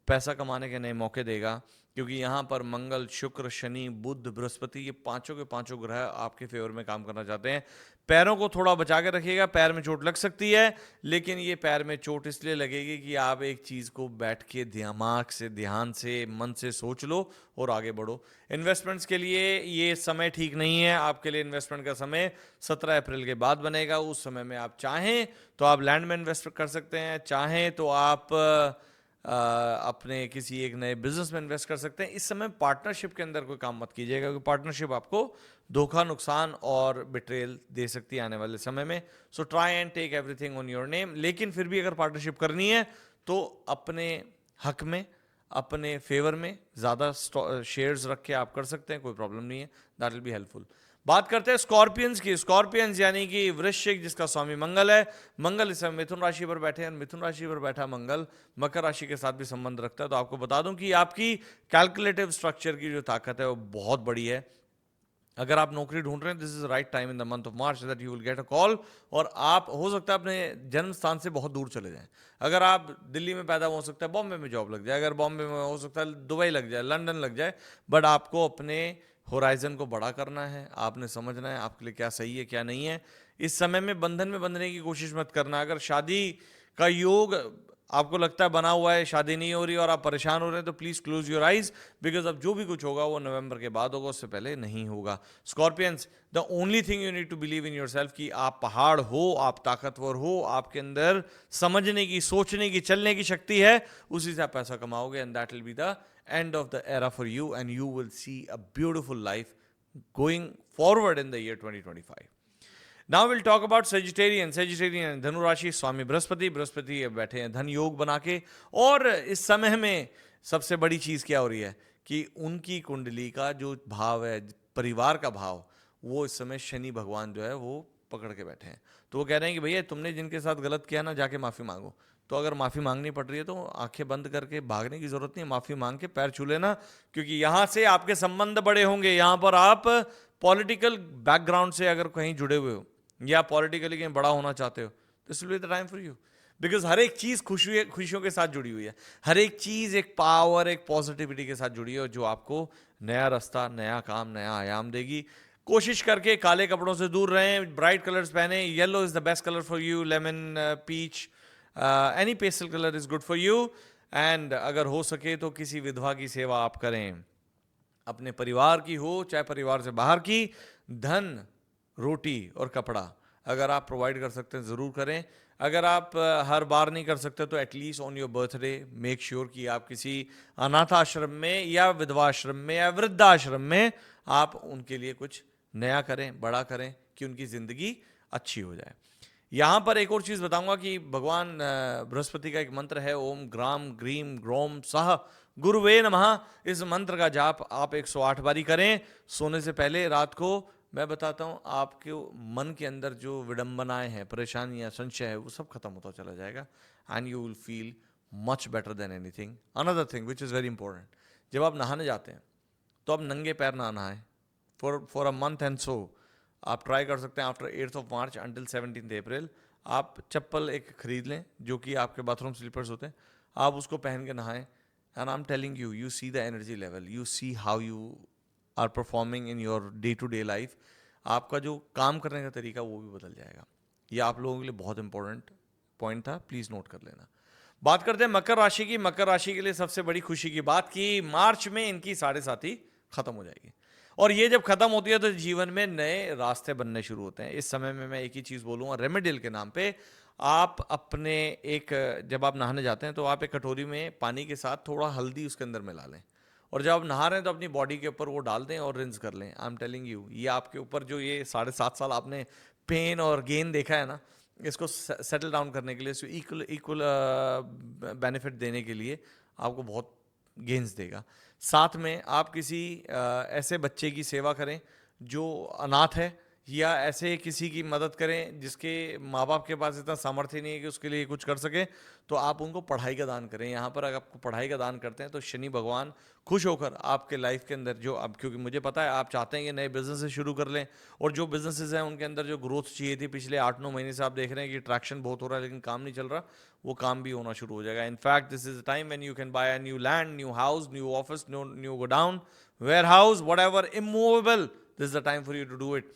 पैसा कमाने के नए मौके देगा। क्योंकि यहाँ पर मंगल, शुक्र, शनि, बुध, बृहस्पति, ये पांचों के पांचों ग्रह आपके फेवर में काम करना चाहते हैं। पैरों को थोड़ा बचा के रखिएगा, पैर में चोट लग सकती है, लेकिन ये पैर में चोट इसलिए लगेगी कि आप एक चीज़ को बैठ के दिमाग से, ध्यान से, मन से सोच लो और आगे बढ़ो। इन्वेस्टमेंट्स के लिए ये समय ठीक नहीं है। आपके लिए इन्वेस्टमेंट का समय 17 अप्रैल के बाद बनेगा। उस समय में आप चाहें तो आप लैंड में इन्वेस्ट कर सकते हैं, चाहें तो आप अपने किसी एक नए बिजनेस में इन्वेस्ट कर सकते हैं। इस समय पार्टनरशिप के अंदर कोई काम मत कीजिएगा, क्योंकि पार्टनरशिप आपको धोखा, नुकसान और बिट्रेल दे सकती है आने वाले समय में। So try and take everything on your name. लेकिन फिर भी अगर पार्टनरशिप करनी है तो अपने हक में, अपने फेवर में ज़्यादा शेयर्स रख के आप कर सकते हैं, कोई प्रॉब्लम नहीं है। That will be helpful. बात करते हैं स्कॉर्पियंस की। स्कॉर्पियंस यानी कि वृश्चिक, जिसका स्वामी मंगल है। मंगल इस समय मिथुन राशि पर बैठे हैं। मिथुन राशि पर बैठा मंगल मकर राशि के साथ भी संबंध रखता है। तो आपको बता दूं कि आपकी कैलकुलेटिव स्ट्रक्चर की जो ताकत है वो बहुत बड़ी है। अगर आप नौकरी ढूंढ रहे हैं, this is right time in the month of March that you will get a call, और आप हो सकता है अपने जन्म स्थान से बहुत दूर चले जाएं। अगर आप दिल्ली में पैदा हो सकता है बॉम्बे में जॉब लग जाए, अगर बॉम्बे में हो सकता है दुबई लग जाए, लंदन लग जाए, बट आपको अपने होराइजन को बड़ा करना है। आपने समझना है आपके लिए क्या सही है क्या नहीं है। इस समय में बंधन में बंधने की कोशिश मत करना। अगर शादी का योग आपको लगता है बना हुआ है, शादी नहीं हो रही और आप परेशान हो रहे हैं, तो please close your eyes, because अब जो भी कुछ होगा वो नवंबर के बाद होगा, उससे पहले नहीं होगा। Scorpions, the only thing you need to believe in yourself कि आप पहाड़ हो, आप ताकतवर हो, आपके अंदर समझने की, सोचने की, चलने की शक्ति है, उसी से आप पैसा कमाओगे, and that will be the end of the era for you, and you will see a beautiful life going forward in the year 2025. Now we'll talk about Sagittarian. Sagittarian धनु राशि, स्वामी बृहस्पति। बृहस्पति बैठे हैं धन योग बना के, और इस समय में सबसे बड़ी चीज क्या हो रही है कि उनकी कुंडली का जो भाव है, परिवार का भाव, वो इस समय शनि भगवान जो है वो पकड़ के बैठे हैं। तो वो कह रहे हैं कि भैया तुमने जिनके साथ गलत किया ना, जाके माफी मांगो। तो अगर माफ़ी मांगनी पड़ रही है तो आंखें बंद करके भागने की जरूरत नहीं है, माफ़ी मांग के पैर छू लेना, क्योंकि यहाँ से आपके संबंध बड़े होंगे। यहाँ पर आप पॉलिटिकल बैकग्राउंड से अगर कहीं जुड़े हुए हो या पॉलिटिकली कहीं बड़ा होना चाहते हो, तो this will be the time for you, because हर एक चीज़ खुशियों के साथ जुड़ी हुई है। हर एक चीज़ एक पावर, एक पॉजिटिविटी के साथ जुड़ी है, जो आपको नया रास्ता, नया काम, नया आयाम देगी। कोशिश करके काले कपड़ों से दूर रहें, ब्राइट कलर्स पहने। Yellow is the best colour for you, lemon, peach, any pastel colour is good for you. And अगर हो सके तो किसी विधवा की सेवा आप करें, अपने परिवार की हो चाहे परिवार से बाहर की। धन, रोटी और कपड़ा अगर आप प्रोवाइड कर सकते हैं ज़रूर करें। अगर आप हर बार नहीं कर सकते तो at least on your birthday make sure कि आप किसी अनाथ आश्रम में या विधवा आश्रम में या वृद्धाश्रम में आप उनके लिए कुछ नया करें, बड़ा करें, कि उनकी ज़िंदगी अच्छी हो जाए। यहाँ पर एक और चीज़ बताऊंगा कि भगवान बृहस्पति का एक मंत्र है, ओम ग्राम ग्रीम ग्रोम सह गुरुवे नमः। इस मंत्र का जाप आप 108 बारी करें सोने से पहले रात को। मैं बताता हूँ, आपके मन के अंदर जो विडंबनाएं हैं, परेशानियाँ, संशय है, वो सब खत्म होता चला जाएगा, and you will feel much better than anything. Another thing which is very important, जब आप नहाने जाते हैं तो आप नंगे पैर ना नहाएं for a month, and so आप ट्राई कर सकते हैं after 8th of March until 17th April। आप चप्पल एक खरीद लें जो कि आपके बाथरूम स्लीपर्स होते हैं, आप उसको पहन के नहाएं, and I am telling you, you see the energy level, you see how you are performing in your day to day life. आपका जो काम करने का तरीका वो भी बदल जाएगा। ये आप लोगों के लिए बहुत इंपॉर्टेंट पॉइंट था, प्लीज नोट कर लेना। बात करते हैं मकर राशि की। मकर राशि के लिए सबसे बड़ी खुशी की बात कि मार्च में इनकी साढ़े साथी खत्म हो जाएगी, और ये जब खत्म होती है तो जीवन में नए रास्ते बनने शुरू होते हैं। इस समय में मैं एक ही चीज बोलूंगा, रेमेडियल के नाम पे आप अपने एक, जब आप नहाने जाते हैं तो आप एक कटोरी में पानी के साथ थोड़ा हल्दी उसके अंदर मिला लें, और जब आप नहा रहे हैं तो अपनी बॉडी के ऊपर वो डाल दें और रिंस कर लें। आई एम टेलिंग यू, ये आपके ऊपर जो ये 7.5 साल आपने पेन और गेन देखा है ना, इसको सेटल डाउन करने के लिए, इसको इक्वल इक्वल बेनिफिट देने के लिए आपको बहुत गेन्स देगा। साथ में आप किसी ऐसे बच्चे की सेवा करें जो अनाथ है, या ऐसे किसी की मदद करें जिसके माँ बाप के पास इतना सामर्थ्य नहीं है कि उसके लिए कुछ कर सके, तो आप उनको पढ़ाई का दान करें। यहाँ पर अगर आपको पढ़ाई का दान करते हैं तो शनि भगवान खुश होकर आपके लाइफ के अंदर जो, अब क्योंकि मुझे पता है आप चाहते हैं कि नए बिजनेस शुरू कर लें, और जो बिजनेसेस हैं उनके अंदर जो ग्रोथ चाहिए थी पिछले 8-9 महीने से आप देख रहे हैं कि ट्रैक्शन बहुत हो रहा है लेकिन काम नहीं चल रहा, वो काम भी होना शुरू हो जाएगा। In fact this is the time when you can buy a new land, new house, new office, new godown, warehouse, whatever immovable, this is the time for you to do it.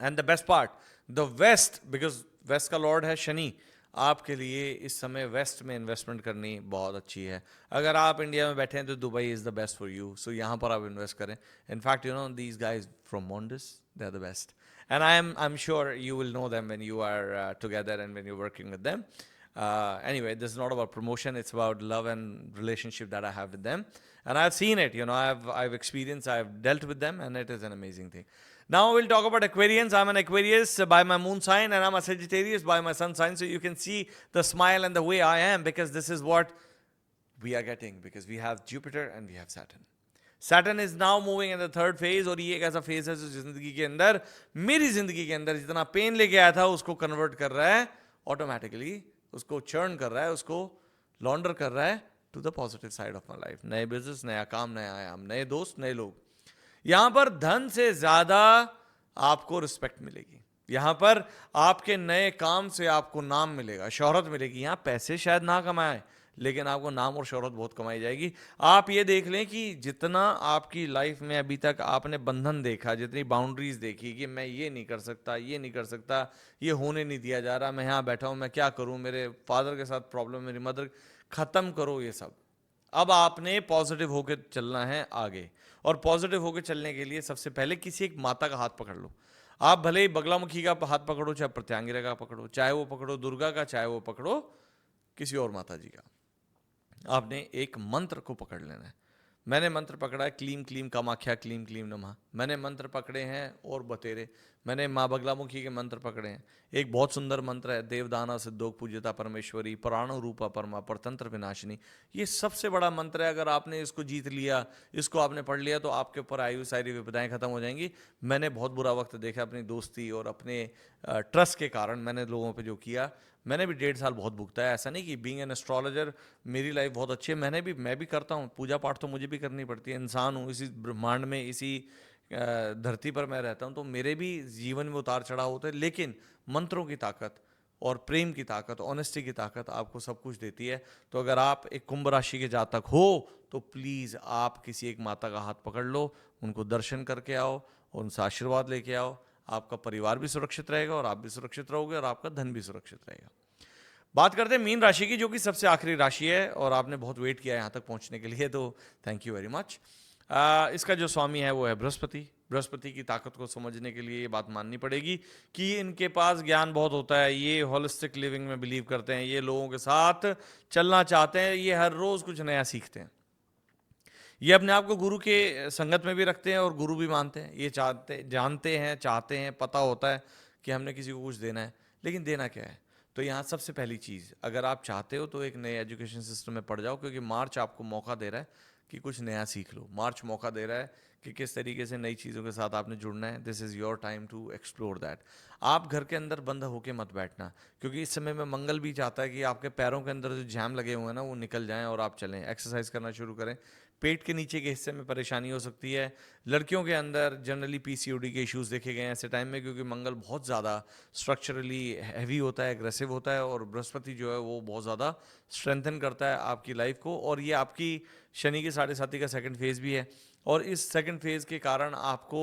And the best part, the west, because west का लॉर्ड है शनि, आपके लिए इस समय वेस्ट में इन्वेस्टमेंट करनी बहुत अच्छी है। अगर आप इंडिया में बैठे हैं तो Dubai is the best for you, so यहाँ पर आप इन्वेस्ट करें। In fact you know these guys from Monds, they are the best, and I am sure you will know them when you are together and when you're working with them. Anyway, this is not about promotion, it's about love and relationship that I have with them, and I've seen it, you know, I've experienced, I've dealt with them, and it is an amazing thing. Now we'll talk about Aquarians. I'm an Aquarius by my moon sign, and I'm a Sagittarius by my sun sign, so you can see the smile and the way I am, because this is what we are getting, because we have Jupiter and we have Saturn. Saturn is now moving in the third phase, और ये एक ऐसा फेज है जो जिंदगी के अंदर, मेरी जिंदगी के अंदर जितना पेन लेके आया था उसको कन्वर्ट कर रहा है ऑटोमेटिकली, उसको चर्न कर रहा है, उसको लॉन्डर कर रहा है to the positive side of my life. नए बिजनेस, नया काम, नया आयाम, नए दोस्त, नए लोग। यहां पर धन से ज्यादा आपको रिस्पेक्ट मिलेगी, यहां पर आपके नए काम से आपको नाम मिलेगा, शोहरत मिलेगी। यहां पैसे शायद ना कमाए लेकिन आपको नाम और शोहरत बहुत कमाई जाएगी। आप ये देख लें कि जितना आपकी लाइफ में अभी तक आपने बंधन देखा, जितनी बाउंड्रीज देखी कि मैं ये नहीं कर सकता, ये नहीं कर सकता, ये होने नहीं दिया जा रहा, मैं यहाँ बैठा हूँ, मैं क्या करूँ, मेरे फादर के साथ प्रॉब्लम, मेरी मदर, खत्म करो ये सब। अब आपने पॉजिटिव होकर चलना है आगे, और पॉजिटिव होकर चलने के लिए सबसे पहले किसी एक माता का हाथ पकड़ लो। आप भले ही बगलामुखी का हाथ पकड़ो, चाहे प्रत्यांगिरा का पकड़ो, चाहे वो पकड़ो दुर्गा का, चाहे वो पकड़ो किसी और माता जी का। आपने एक मंत्र को पकड़ लेना है। मैंने मंत्र पकड़ा है क्लीम क्लीम कामाख्या क्लीम क्लीम नमः। मैंने मंत्र पकड़े हैं और बतेरे, मैंने माँ बगलामुखी के मंत्र पकड़े हैं। एक बहुत सुंदर मंत्र है, देवदाना सिद्धोक पूज्यता परमेश्वरी प्राणो रूपा परमा परतंत्र विनाशिनी। ये सबसे बड़ा मंत्र है। अगर आपने इसको जीत लिया, इसको आपने पढ़ लिया, तो आपके ऊपर आयु सारी विपदाएं खत्म हो जाएंगी। मैंने बहुत बुरा वक्त देखा अपनी दोस्ती और अपने ट्रस्ट के कारण, मैंने लोगों पर जो किया, मैंने भी 1.5 साल बहुत भुगता है। ऐसा नहीं कि बीइंग एन एस्ट्रोलॉजर मेरी लाइफ बहुत अच्छी है, मैं भी करता हूँ पूजा पाठ, तो मुझे भी करनी पड़ती है, इंसान हूँ, इसी ब्रह्मांड में, इसी धरती पर मैं रहता हूँ, तो मेरे भी जीवन में उतार चढ़ाव होते हैं। लेकिन मंत्रों की ताकत और प्रेम की ताकत, ऑनेस्टी की ताकत आपको सब कुछ देती है। तो अगर आप एक कुंभ राशि के जातक हो तो प्लीज़ आप किसी एक माता का हाथ पकड़ लो, उनको दर्शन करके आओ, उनसे आशीर्वाद लेके आओ। आपका परिवार भी सुरक्षित रहेगा और आप भी सुरक्षित रहोगे और आपका धन भी सुरक्षित रहेगा। बात करते हैं मीन राशि की, जो कि सबसे आखिरी राशि है, और आपने बहुत वेट किया यहाँ तक पहुँचने के लिए, तो थैंक यू वेरी मच। इसका जो स्वामी है वो है बृहस्पति। बृहस्पति की ताकत को समझने के लिए ये बात माननी पड़ेगी कि इनके पास ज्ञान बहुत होता है, ये होलिस्टिक लिविंग में बिलीव करते हैं, ये लोगों के साथ चलना चाहते हैं, ये हर रोज़ कुछ नया सीखते हैं, ये अपने आप को गुरु के संगत में भी रखते हैं और गुरु भी मानते हैं। ये जानते हैं, चाहते हैं, पता होता है कि हमने किसी को कुछ देना है, लेकिन देना क्या है। तो यहाँ सबसे पहली चीज़, अगर आप चाहते हो तो एक नए एजुकेशन सिस्टम में पढ़ जाओ, क्योंकि मार्च आपको मौका दे रहा है कि कुछ नया सीख लो। मार्च मौका दे रहा है कि किस तरीके से नई चीज़ों के साथ आपने जुड़ना है। This is your time to explore that. आप घर के अंदर बंद होके मत बैठना, क्योंकि इस समय में मंगल भी चाहता है कि आपके पैरों के अंदर जो जैम लगे हुए हैं ना, वो निकल जाएं और आप चलें, एक्सरसाइज करना शुरू करें। पेट के नीचे के हिस्से में परेशानी हो सकती है। लड़कियों के अंदर जनरली पीसीओडी के इश्यूज देखे गए हैं ऐसे टाइम में, क्योंकि मंगल बहुत ज़्यादा स्ट्रक्चरली हैवी होता है, एग्रेसिव होता है, और बृहस्पति जो है वो बहुत ज़्यादा स्ट्रेंथन करता है आपकी लाइफ को। और ये आपकी शनि के 7.5 का सेकंड फेज़ भी है, और इस सेकंड फेज़ के कारण आपको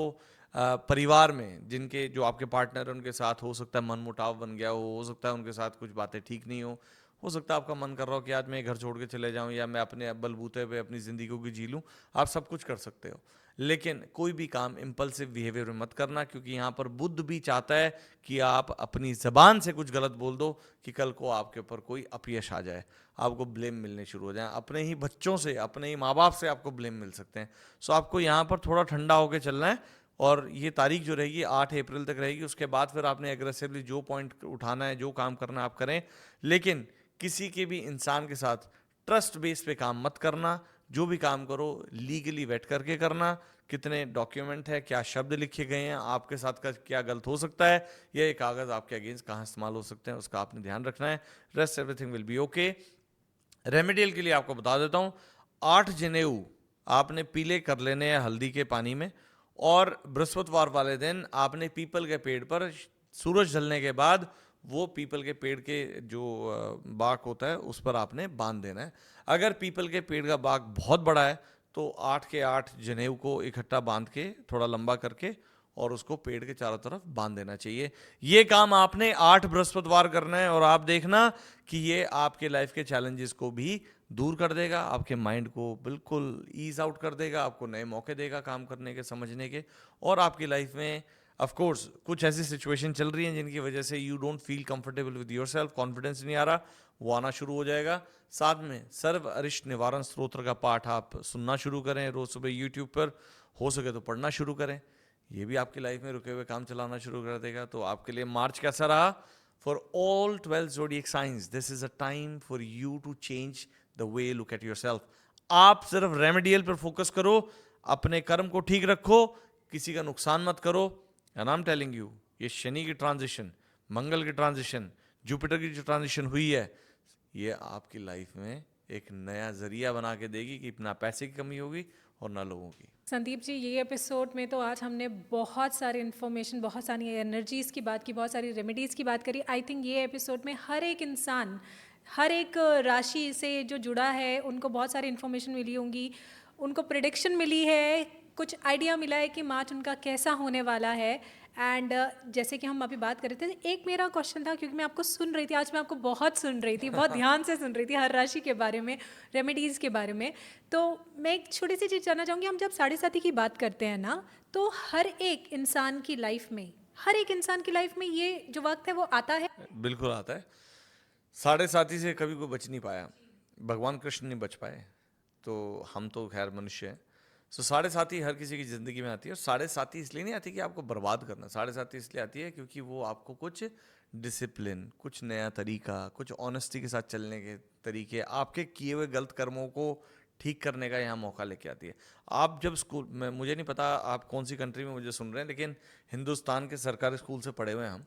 परिवार में जिनके जो आपके पार्टनर हैं उनके साथ हो सकता है मनमुटाव बन गया हो सकता है उनके साथ कुछ बातें ठीक नहीं हो सकता है आपका मन कर रहा हो कि आज मैं घर छोड़ के चले जाऊं या मैं अपने बलबूते पे अपनी ज़िंदगी को जी लूं। आप सब कुछ कर सकते हो, लेकिन कोई भी काम इम्पल्सिव बिहेवियर में मत करना, क्योंकि यहाँ पर बुद्ध भी चाहता है कि आप अपनी ज़बान से कुछ गलत बोल दो कि कल को आपके ऊपर कोई अपयश आ जाए, आपको ब्लेम मिलने शुरू हो जाए, अपने ही बच्चों से अपने ही माँ बाप से आपको ब्लेम मिल सकते हैं। सो आपको यहाँ पर थोड़ा ठंडा होकर चलना है, और ये तारीख जो रहेगी 8 अप्रैल तक रहेगी। उसके बाद फिर आपने एग्रेसिवली जो पॉइंट उठाना है, जो काम करना है आप करें, लेकिन किसी के भी इंसान के साथ ट्रस्ट बेस पे काम मत करना। जो भी काम करो लीगली वेट करके करना, कितने डॉक्यूमेंट है, क्या शब्द लिखे गए हैं, आपके साथ का क्या गलत हो सकता है, ये कागज़ आपके अगेंस्ट कहाँ इस्तेमाल हो सकते हैं, उसका आपने ध्यान रखना है। Rest everything will be okay. Remedial के लिए आपको बता देता हूँ, 8 जनेऊ आपने पीले कर लेने हैं हल्दी के पानी में, और बृहस्पतिवार वाले दिन आपने पीपल के पेड़ पर सूरज ढलने के बाद वो पीपल के पेड़ के जो बाग होता है उस पर आपने बांध देना है। अगर पीपल के पेड़ का बाग बहुत बड़ा है तो 8 के 8 जनेऊ को इकट्ठा बांध के थोड़ा लंबा करके और उसको पेड़ के चारों तरफ बांध देना चाहिए। ये काम आपने 8 बृहस्पतिवार करना है, और आप देखना कि ये आपके लाइफ के चैलेंजेस को भी दूर कर देगा, आपके माइंड को बिल्कुल ईज आउट कर देगा, आपको नए मौके देगा काम करने के, समझने के। और आपकी लाइफ में ऑफ कोर्स कुछ ऐसी सिचुएशन चल रही हैं जिनकी वजह से you don't feel comfortable with yourself, confidence नहीं आ रहा, वो आना शुरू हो जाएगा। साथ में सर्व अरिष्ट निवारण स्तोत्र का पाठ आप सुनना शुरू करें रोज सुबह यूट्यूब पर, हो सके तो पढ़ना शुरू करें, ये भी आपकी लाइफ में रुके हुए काम चलाना शुरू कर देगा। तो आपके लिए मार्च कैसा रहा? For all 12 zodiac signs this is a time for you to change the way look at yourself. आप सिर्फ रेमेडियल पर फोकस करो, अपने कर्म को ठीक रखो, किसी का नुकसान मत करो। And I am telling you, ये शनि की ट्रांजिशन, मंगल की ट्रांजिशन, जुपिटर की जो ट्रांजिशन हुई है, ये आपकी लाइफ में एक नया जरिया बना के देगी कि ना पैसे की कमी होगी और ना लोगों की। संदीप जी, ये एपिसोड में तो आज हमने बहुत सारी इन्फॉर्मेशन, बहुत सारी एनर्जीज़ की बात की, बहुत सारी रेमेडीज़ की बात करी। आई थिंक ये एपिसोड में हर एक इंसान, हर एक राशि से जो जुड़ा है उनको बहुत सारी इन्फॉर्मेशन मिली होंगी, उनको प्रिडिक्शन मिली है, कुछ आइडिया मिला है कि मार्च उनका कैसा होने वाला है। एंड जैसे कि हम अभी बात कर रहे थे, एक मेरा क्वेश्चन था, क्योंकि मैं आपको सुन रही थी, आज मैं आपको बहुत सुन रही थी, बहुत ध्यान से सुन रही थी हर राशि के बारे में, रेमेडीज़ के बारे में। तो मैं एक छोटी सी चीज़ जानना चाहूँगी, हम जब 7.5 की बात करते हैं ना, तो हर एक इंसान की लाइफ में, हर एक इंसान की लाइफ में ये जो वक्त है वो आता है। बिल्कुल आता है। 7.5 से कभी कोई बच नहीं पाया, भगवान कृष्ण नहीं बच पाए, तो हम तो खैर मनुष्य हैं। सो 7.5 हर किसी की ज़िंदगी में आती है, और 7.5 इसलिए नहीं आती कि आपको बर्बाद करना, 7.5 इसलिए आती है क्योंकि वो आपको कुछ डिसिप्लिन, कुछ नया तरीका, कुछ ऑनेस्टी के साथ चलने के तरीके, आपके किए हुए गलत कर्मों को ठीक करने का यहाँ मौका लेके आती है। आप जब स्कूल में, मुझे नहीं पता आप कौन सी कंट्री में मुझे सुन रहे हैं, लेकिन हिंदुस्तान के सरकारी स्कूल से पढ़े हुए हैं हम,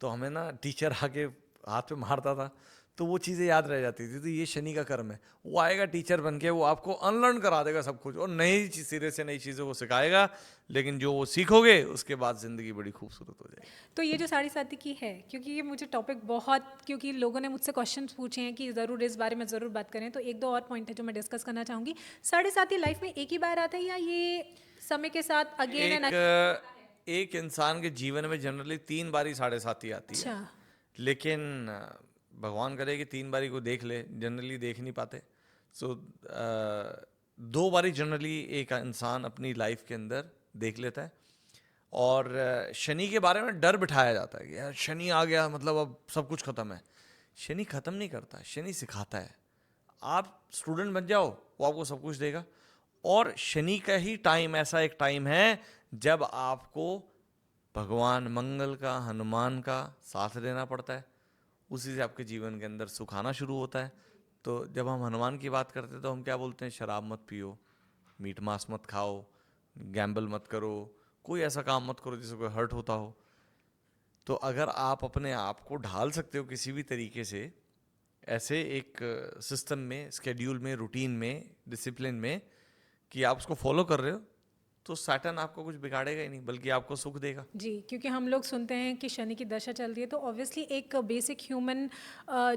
तो हमें ना टीचर आके हाथ पे मारता था तो वो चीज़ें याद रह जाती थी। तो ये शनि का कर्म है, वो आएगा टीचर बन के, वो आपको अनलर्न करा देगा सब कुछ, और नई सिरे से नई चीज़ों को सिखाएगा, लेकिन जो वो सीखोगे उसके बाद ज़िंदगी बड़ी खूबसूरत हो जाएगी। तो ये जो 7.5 की है, क्योंकि ये मुझे टॉपिक बहुत, क्योंकि लोगों ने मुझसे क्वेश्चन पूछे हैं कि ज़रूर इस बारे में ज़रूर बात करें, तो एक दो और पॉइंट है जो मैं डिस्कस करना चाहूँगी। 7.5 लाइफ में एक ही बार आता है या ये समय के साथ अगेन एंड एक इंसान के जीवन में जनरली 3 बारी 7.5 आती है, अच्छा, लेकिन भगवान करे कि 3 बारी को देख ले, जनरली देख नहीं पाते। सो 2 बारी जनरली एक इंसान अपनी लाइफ के अंदर देख लेता है। और शनि के बारे में डर बिठाया जाता है कि यार शनि आ गया मतलब अब सब कुछ खत्म है। शनि खत्म नहीं करता, शनि सिखाता है। आप स्टूडेंट बन जाओ, वो आपको सब कुछ देगा। और शनि का ही टाइम ऐसा एक टाइम है जब आपको भगवान मंगल का, हनुमान का साथ देना पड़ता है, उसी से आपके जीवन के अंदर सुख आना शुरू होता है। तो जब हम हनुमान की बात करते हैं तो हम क्या बोलते हैं? शराब मत पियो, मीट मांस मत खाओ, गैम्बल मत करो, कोई ऐसा काम मत करो जिससे कोई हर्ट होता हो। तो अगर आप अपने आप को ढाल सकते हो किसी भी तरीके से ऐसे एक सिस्टम में, स्केड्यूल में, रूटीन में, डिसिप्लिन में, कि आप उसको फॉलो कर रहे हो, तो सैटर्न आपको कुछ बिगाड़ेगा ही नहीं, बल्कि आपको सुख देगा। जी, क्योंकि हम लोग सुनते हैं कि शनि की दशा चल रही है तो ऑब्वियसली एक बेसिक ह्यूमन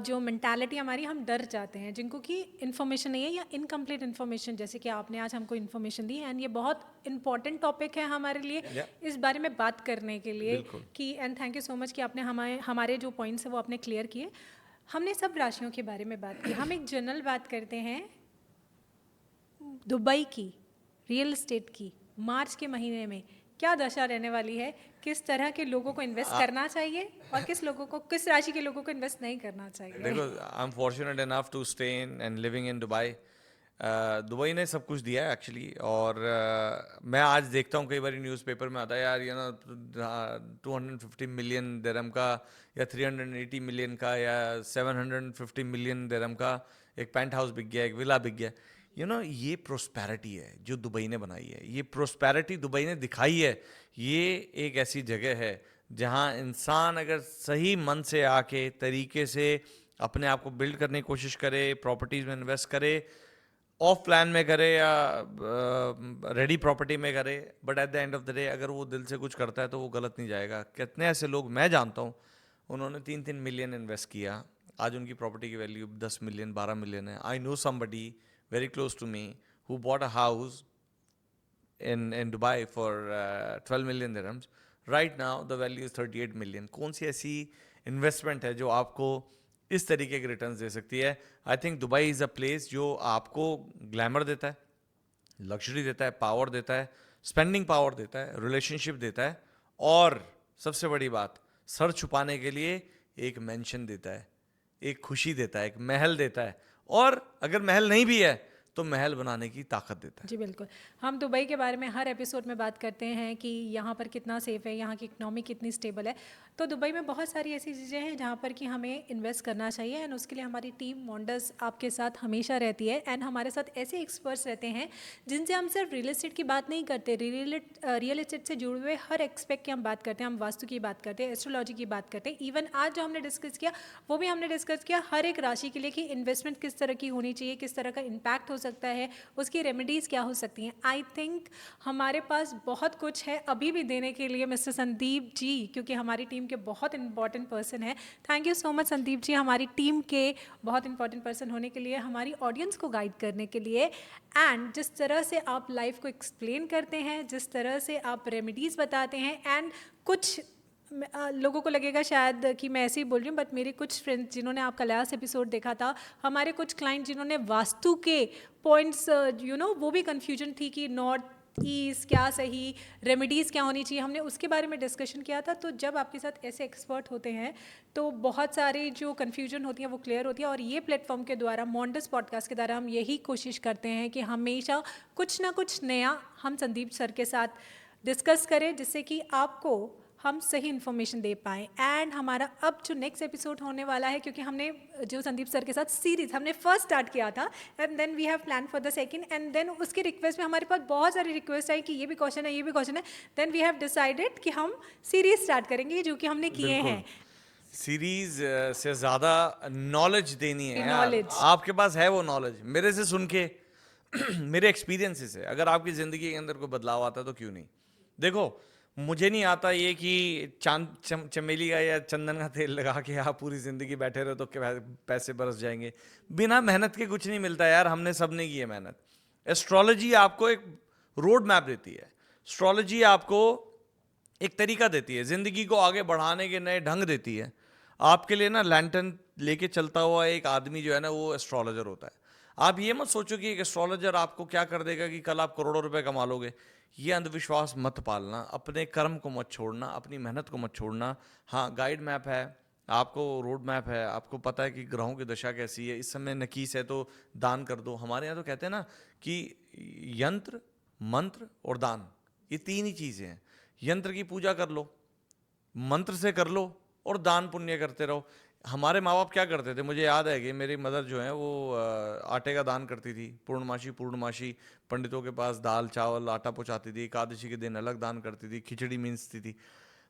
जो मेंटालिटी हमारी, हम डर जाते हैं जिनको कि इन्फॉर्मेशन नहीं है या इनकम्प्लीट इन्फॉर्मेशन, जैसे कि आपने आज हमको इन्फॉर्मेशन दी। एंड ये बहुत इंपॉर्टेंट टॉपिक है हमारे लिए Yeah. इस बारे में बात करने के लिए बिल्कुल। कि and thank you so much कि आपने हमारे जो पॉइंट्स हैं वो आपने क्लियर किए। हमने सब राशियों के बारे में बात की, हम एक जनरल बात करते हैं दुबई की रियल एस्टेट की। मार्च के महीने में क्या दशा रहने वाली है, किस तरह के लोगों को इन्वेस्ट करना चाहिए और किस राशि के लोगों को इन्वेस्ट नहीं करना चाहिए। देखो, I am fortunate enough to stay in and living in Dubai. Dubai ने सब कुछ दिया है एक्चुअली। और मैं आज देखता हूँ, कई बार न्यूज़पेपर में आता है यार, 250 मिलियन दिरहम का या 380 मिलियन का या 750 मिलियन दिरहम का एक पेंट हाउस बिक गया, एक विला बिक गया। ये प्रोस्पेरिटी है जो दुबई ने बनाई है, ये प्रोस्पेरिटी दुबई ने दिखाई है। ये एक ऐसी जगह है जहाँ इंसान अगर सही मन से आके तरीके से अपने आप को बिल्ड करने की कोशिश करे, प्रॉपर्टीज़ में इन्वेस्ट करे, ऑफ प्लान में करे या रेडी प्रॉपर्टी में करे, but at the end of the day अगर वो दिल से कुछ करता है तो वो गलत नहीं जाएगा। कितने ऐसे लोग मैं जानता हूँ, उन्होंने 3-3 मिलियन इन्वेस्ट किया, आज उनकी प्रॉपर्टी की वैल्यू 10 मिलियन 12 मिलियन है। I know somebody very close to me who bought a house in Dubai for 12 million dirhams. Right now the value is 38 million. कौन सी ऐसी इन्वेस्टमेंट है जो आपको इस तरीके के रिटर्न्स दे सकती है? I think Dubai is a place जो आपको ग्लैमर देता है, लग्जरी देता है, पावर देता है, स्पेंडिंग पावर देता है, रिलेशनशिप देता है, और सबसे बड़ी बात, सर छुपाने के लिए एक मेंशन देता है, एक खुशी देता है, एक महल देता है, और अगर महल नहीं भी है तो महल बनाने की ताकत देता है। जी बिल्कुल, हम दुबई के बारे में हर एपिसोड में बात करते हैं कि यहाँ पर कितना सेफ है, यहाँ की इकनॉमी कितनी स्टेबल है। तो दुबई में बहुत सारी ऐसी चीज़ें हैं जहाँ पर कि हमें इन्वेस्ट करना चाहिए, एंड उसके लिए हमारी टीम मॉन्डर्स आपके साथ हमेशा रहती है। एंड हमारे साथ ऐसे एक्सपर्ट्स रहते हैं जिनसे हम सिर्फ रियल एस्टेट की बात नहीं करते, रियल एस्टेट से जुड़े हुए हर एक्सपेक्ट की हम बात करते हैं। हम वास्तु की बात करते हैं, एस्ट्रोलॉजी की बात करते हैं, इवन आज जो हमने डिस्कस किया वो भी हमने डिस्कस किया हर एक राशि के लिए कि इन्वेस्टमेंट किस तरह की होनी चाहिए, किस तरह का इम्पैक्ट हो सकता है, उसकी रेमेडीज़ क्या हो सकती हैं। आई थिंक हमारे पास बहुत कुछ है अभी भी देने के लिए मिस्टर संदीप जी, क्योंकि हमारी टीम के बहुत इंपॉर्टेंट पर्सन है। Thank you so much Sandeep ji, हमारी टीम के बहुत इंपॉर्टेंट पर्सन होने के लिए, हमारी ऑडियंस को गाइड करने के लिए, एंड जिस तरह से आप लाइफ को एक्सप्लेन करते हैं, जिस तरह से आप रेमेडीज़ बताते हैं। एंड कुछ लोगों को लगेगा शायद कि मैं ऐसे ही बोल रही हूँ, बट मेरे कुछ फ्रेंड्स जिन्होंने आपका लास्ट एपिसोड देखा था, हमारे कुछ क्लाइंट जिन्होंने वास्तु के पॉइंट्स वो भी कन्फ्यूजन थी कि नॉर्थ ईस्ट क्या सही, रेमेडीज़ क्या होनी चाहिए, हमने उसके बारे में डिस्कशन किया था। तो जब आपके साथ ऐसे एक्सपर्ट होते हैं तो बहुत सारी जो कन्फ्यूजन होती है वो क्लियर होती है। और ये प्लेटफॉर्म के द्वारा, मॉन्डर्स पॉडकास्ट के द्वारा, हम यही कोशिश करते हैं कि हमेशा कुछ ना कुछ नया हम संदीप सर के साथ डिस्कस करें, जिससे कि आपको हम सही इन्फॉर्मेशन दे पाएँ। एंड हमारा अब जो नेक्स्ट एपिसोड होने वाला है, क्योंकि हमने जो संदीप सर के साथ सीरीज़ हमने फर्स्ट स्टार्ट किया था, and then we have plan for the second, and then उसकी रिक्वेस्ट में हमारे पास बहुत सारी रिक्वेस्ट आई कि ये भी क्वेश्चन है, ये भी क्वेश्चन है। देन वी हैव डिसाइडेड कि हम सीरीज़ स्टार्ट करेंगे, जो कि हमने किए हैं। सीरीज से ज़्यादा नॉलेज देनी है यार। Knowledge। आपके पास है वो नॉलेज, मेरे से सुन के मेरे एक्सपीरियंस से अगर आपकी ज़िंदगी के अंदर कोई बदलाव आता है तो क्यों नहीं। देखो, मुझे नहीं आता ये कि चमेली का या चंदन का तेल लगा के आप पूरी ज़िंदगी बैठे रहो तो पैसे बरस जाएंगे। बिना मेहनत के कुछ नहीं मिलता यार, हमने सब ने की है मेहनत। एस्ट्रोलॉजी आपको एक रोड मैप देती है, एस्ट्रोलॉजी आपको एक तरीका देती है, ज़िंदगी को आगे बढ़ाने के नए ढंग देती है। आपके लिए ना लैंटर्न लेके चलता हुआ एक आदमी जो है ना, वो एस्ट्रोलॉजर होता है। आप ये मत सोचो कि एक एस्ट्रोलॉजर आपको क्या कर देगा कि कल आप करोड़ों रुपए कमा लोगे। ये अंधविश्वास मत पालना, अपने कर्म को मत छोड़ना, अपनी मेहनत को मत छोड़ना। हाँ, गाइड मैप है, आपको रोड मैप है, आपको पता है कि ग्रहों की दशा कैसी है, इस समय नकीस है तो दान कर दो। हमारे यहाँ तो कहते हैं ना कि यंत्र, मंत्र और दान, ये तीन ही चीज़ें हैं। यंत्र की पूजा कर लो, मंत्र से कर लो, और दान पुण्य करते रहो। हमारे माँ बाप क्या करते थे, मुझे याद है कि मेरी मदर जो है वो आटे का दान करती थी। पूर्णमासी पंडितों के पास दाल चावल आटा पहुँचाती थी। एकादशी के दिन अलग दान करती थी, खिचड़ी मींसती थी।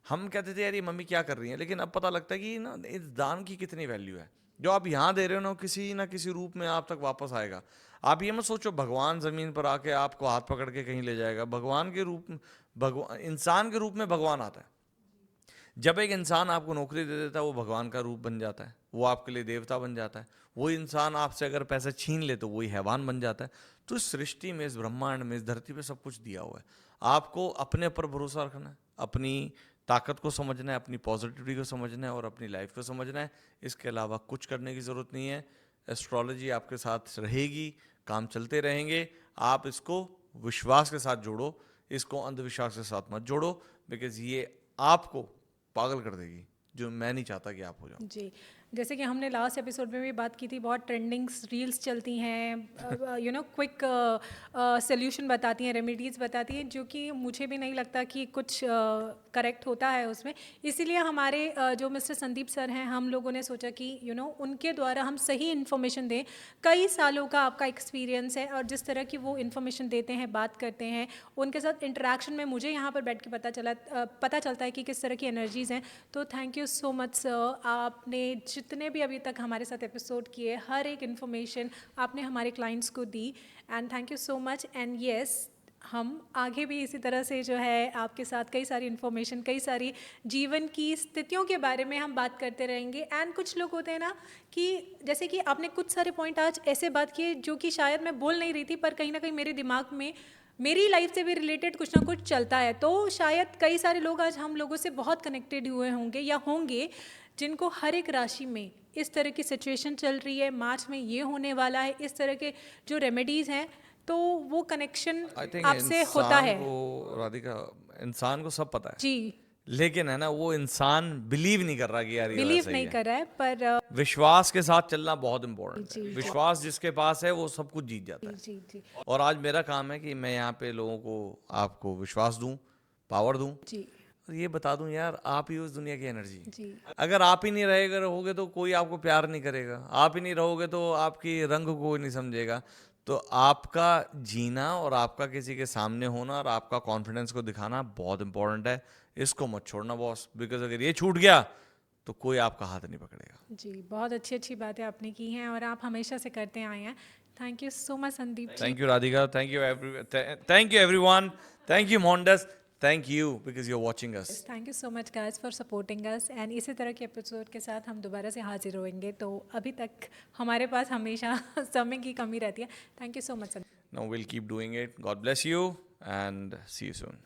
हम कहते थे यार ये मम्मी क्या कर रही हैं, लेकिन अब पता लगता है कि ना इस दान की कितनी वैल्यू है। जो आप यहाँ दे रहे हो ना, किसी ना किसी रूप में आप तक वापस आएगा। आप ये मत सोचो भगवान ज़मीन पर आके आपको हाथ पकड़ के कहीं ले जाएगा। भगवान के रूप, भगवान इंसान के रूप में भगवान आता है। जब एक इंसान आपको नौकरी दे देता है, वो भगवान का रूप बन जाता है, वो आपके लिए देवता बन जाता है। वो इंसान आपसे अगर पैसे छीन ले तो वही हैवान बन जाता है। तो इस सृष्टि में, इस ब्रह्मांड में, इस धरती पे सब कुछ दिया हुआ है। आपको अपने ऊपर भरोसा रखना है, अपनी ताकत को समझना है, अपनी पॉजिटिविटी को समझना है और अपनी लाइफ को समझना है। इसके अलावा कुछ करने की ज़रूरत नहीं है। एस्ट्रोलॉजी आपके साथ रहेगी, काम चलते रहेंगे। आप इसको विश्वास के साथ जोड़ो, इसको अंधविश्वास के साथ मत जोड़ो, बिकॉज ये आपको पागल कर देगी, जो मैं नहीं चाहता कि आप हो जाओ। जी, जैसे कि हमने लास्ट एपिसोड में भी बात की थी, बहुत ट्रेंडिंग्स रील्स चलती हैं, यू नो क्विक सॉल्यूशन बताती हैं, रेमेडीज़ बताती हैं, जो कि मुझे भी नहीं लगता कि कुछ करेक्ट होता है उसमें। इसीलिए हमारे जो मिस्टर संदीप सर हैं, हम लोगों ने सोचा कि यू नो उनके द्वारा हम सही इन्फॉर्मेशन दें। कई सालों का आपका एक्सपीरियंस है और जिस तरह की वो इन्फॉर्मेशन देते हैं, बात करते हैं, उनके साथ इंटरेक्शन में मुझे यहाँ पर बैठ के पता चलता है कि किस तरह की एनर्जीज़ हैं। तो thank you so much sir, आपने जितने भी अभी तक हमारे साथ एपिसोड किए, हर एक इन्फॉर्मेशन आपने हमारे क्लाइंट्स को दी, and thank you so much. And yes, हम आगे भी इसी तरह से जो है आपके साथ कई सारी इन्फॉर्मेशन, कई सारी जीवन की स्थितियों के बारे में हम बात करते रहेंगे। एंड कुछ लोग होते हैं ना कि जैसे कि आपने कुछ सारे पॉइंट आज ऐसे बात किए जो कि शायद मैं बोल नहीं रही थी, पर कहीं ना कहीं मेरे दिमाग में मेरी लाइफ से भी रिलेटेड कुछ ना कुछ चलता है। तो शायद कई सारे लोग आज हम लोगों से बहुत कनेक्टेड हुए होंगे या होंगे, जिनको हर एक राशि में इस तरह की सिचुएशन चल रही है, मार्च में ये होने वाला है, इस तरह के जो रेमेडीज़ हैं, तो वो कनेक्शन आई थिंक आपसे होता इंसान है। को, राधिका, इंसान को सब पता है, जी, लेकिन है ना, वो इंसान बिलीव नहीं कर रहा कि यार ये बिलीव वैसा ही नहीं है। कर रहा है, पर विश्वास के साथ चलना बहुत इंपॉर्टेंट जी है। जी विश्वास जिसके पास है वो सब कुछ जीत जाता जी है। जी जी और आज मेरा काम है कि मैं यहाँ पे लोगों को, आपको विश्वास दूं, पावर दूं, जी और ये बता दूं यार, आप ही उस दुनिया की एनर्जी है। जी अगर आप ही नहीं रहोगे तो कोई आपको प्यार नहीं करेगा। आप ही नहीं रहोगे तो आपकी रंग को कोई नहीं समझेगा। तो आपका जीना और आपका किसी के सामने होना और आपका कॉन्फिडेंस को दिखाना बहुत इंपॉर्टेंट है। इसको मत छोड़ना बॉस, बिकॉज अगर ये छूट गया तो कोई आपका हाथ नहीं पकड़ेगा। जी, बहुत अच्छी अच्छी बातें आपने की हैं और आप हमेशा से करते आए हैं। Thank you so much Sandeep ji. Thank you Radhika, thank you everyone, thank you Mohandas, thank you because you are watching us. Thank you so much guys for supporting us, and इसी तरह के एपिसोड के साथ हम दोबारा से हाजिर होंगे। तो अभी तक हमारे पास हमेशा समय की कमी रहती है। Thank you so much. Now we'll keep doing it. God bless you and see you soon.